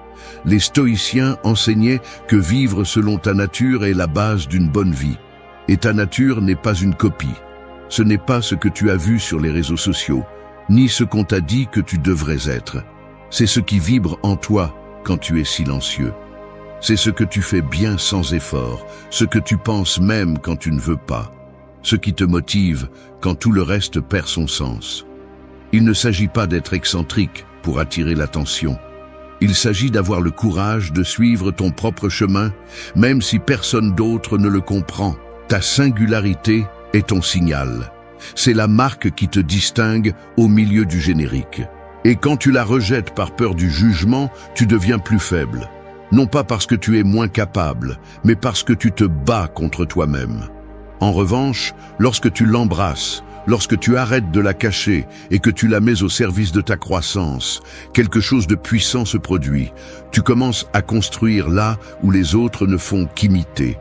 Les stoïciens enseignaient que vivre selon ta nature est la base d'une bonne vie. Et ta nature n'est pas une copie. Ce n'est pas ce que tu as vu sur les réseaux sociaux, ni ce qu'on t'a dit que tu devrais être. C'est ce qui vibre en toi quand tu es silencieux. C'est ce que tu fais bien sans effort, ce que tu penses même quand tu ne veux pas, ce qui te motive quand tout le reste perd son sens. Il ne s'agit pas d'être excentrique pour attirer l'attention. Il s'agit d'avoir le courage de suivre ton propre chemin, même si personne d'autre ne le comprend. Ta singularité est ton signal. C'est la marque qui te distingue au milieu du générique. Et quand tu la rejettes par peur du jugement, tu deviens plus faible. Non pas parce que tu es moins capable, mais parce que tu te bats contre toi-même. En revanche, lorsque tu l'embrasses, lorsque tu arrêtes de la cacher et que tu la mets au service de ta croissance, quelque chose de puissant se produit. Tu commences à construire là où les autres ne font qu'imiter.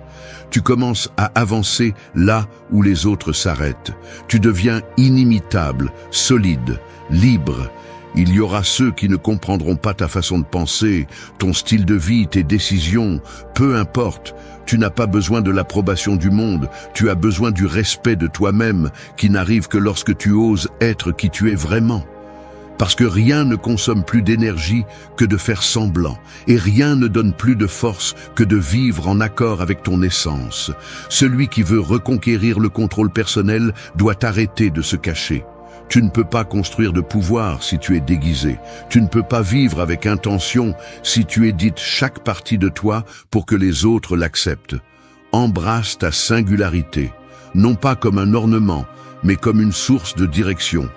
Tu commences à avancer là où les autres s'arrêtent. Tu deviens inimitable, solide, libre. Il y aura ceux qui ne comprendront pas ta façon de penser, ton style de vie, tes décisions, peu importe. Tu n'as pas besoin de l'approbation du monde, tu as besoin du respect de toi-même qui n'arrive que lorsque tu oses être qui tu es vraiment. Parce que rien ne consomme plus d'énergie que de faire semblant, et rien ne donne plus de force que de vivre en accord avec ton essence. Celui qui veut reconquérir le contrôle personnel doit arrêter de se cacher. Tu ne peux pas construire de pouvoir si tu es déguisé. Tu ne peux pas vivre avec intention si tu édites chaque partie de toi pour que les autres l'acceptent. Embrasse ta singularité, non pas comme un ornement, mais comme une source de direction.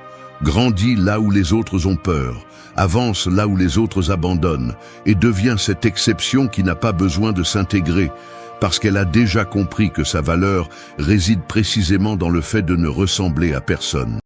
Grandis là où les autres ont peur, avance là où les autres abandonnent, et deviens cette exception qui n'a pas besoin de s'intégrer, parce qu'elle a déjà compris que sa valeur réside précisément dans le fait de ne ressembler à personne.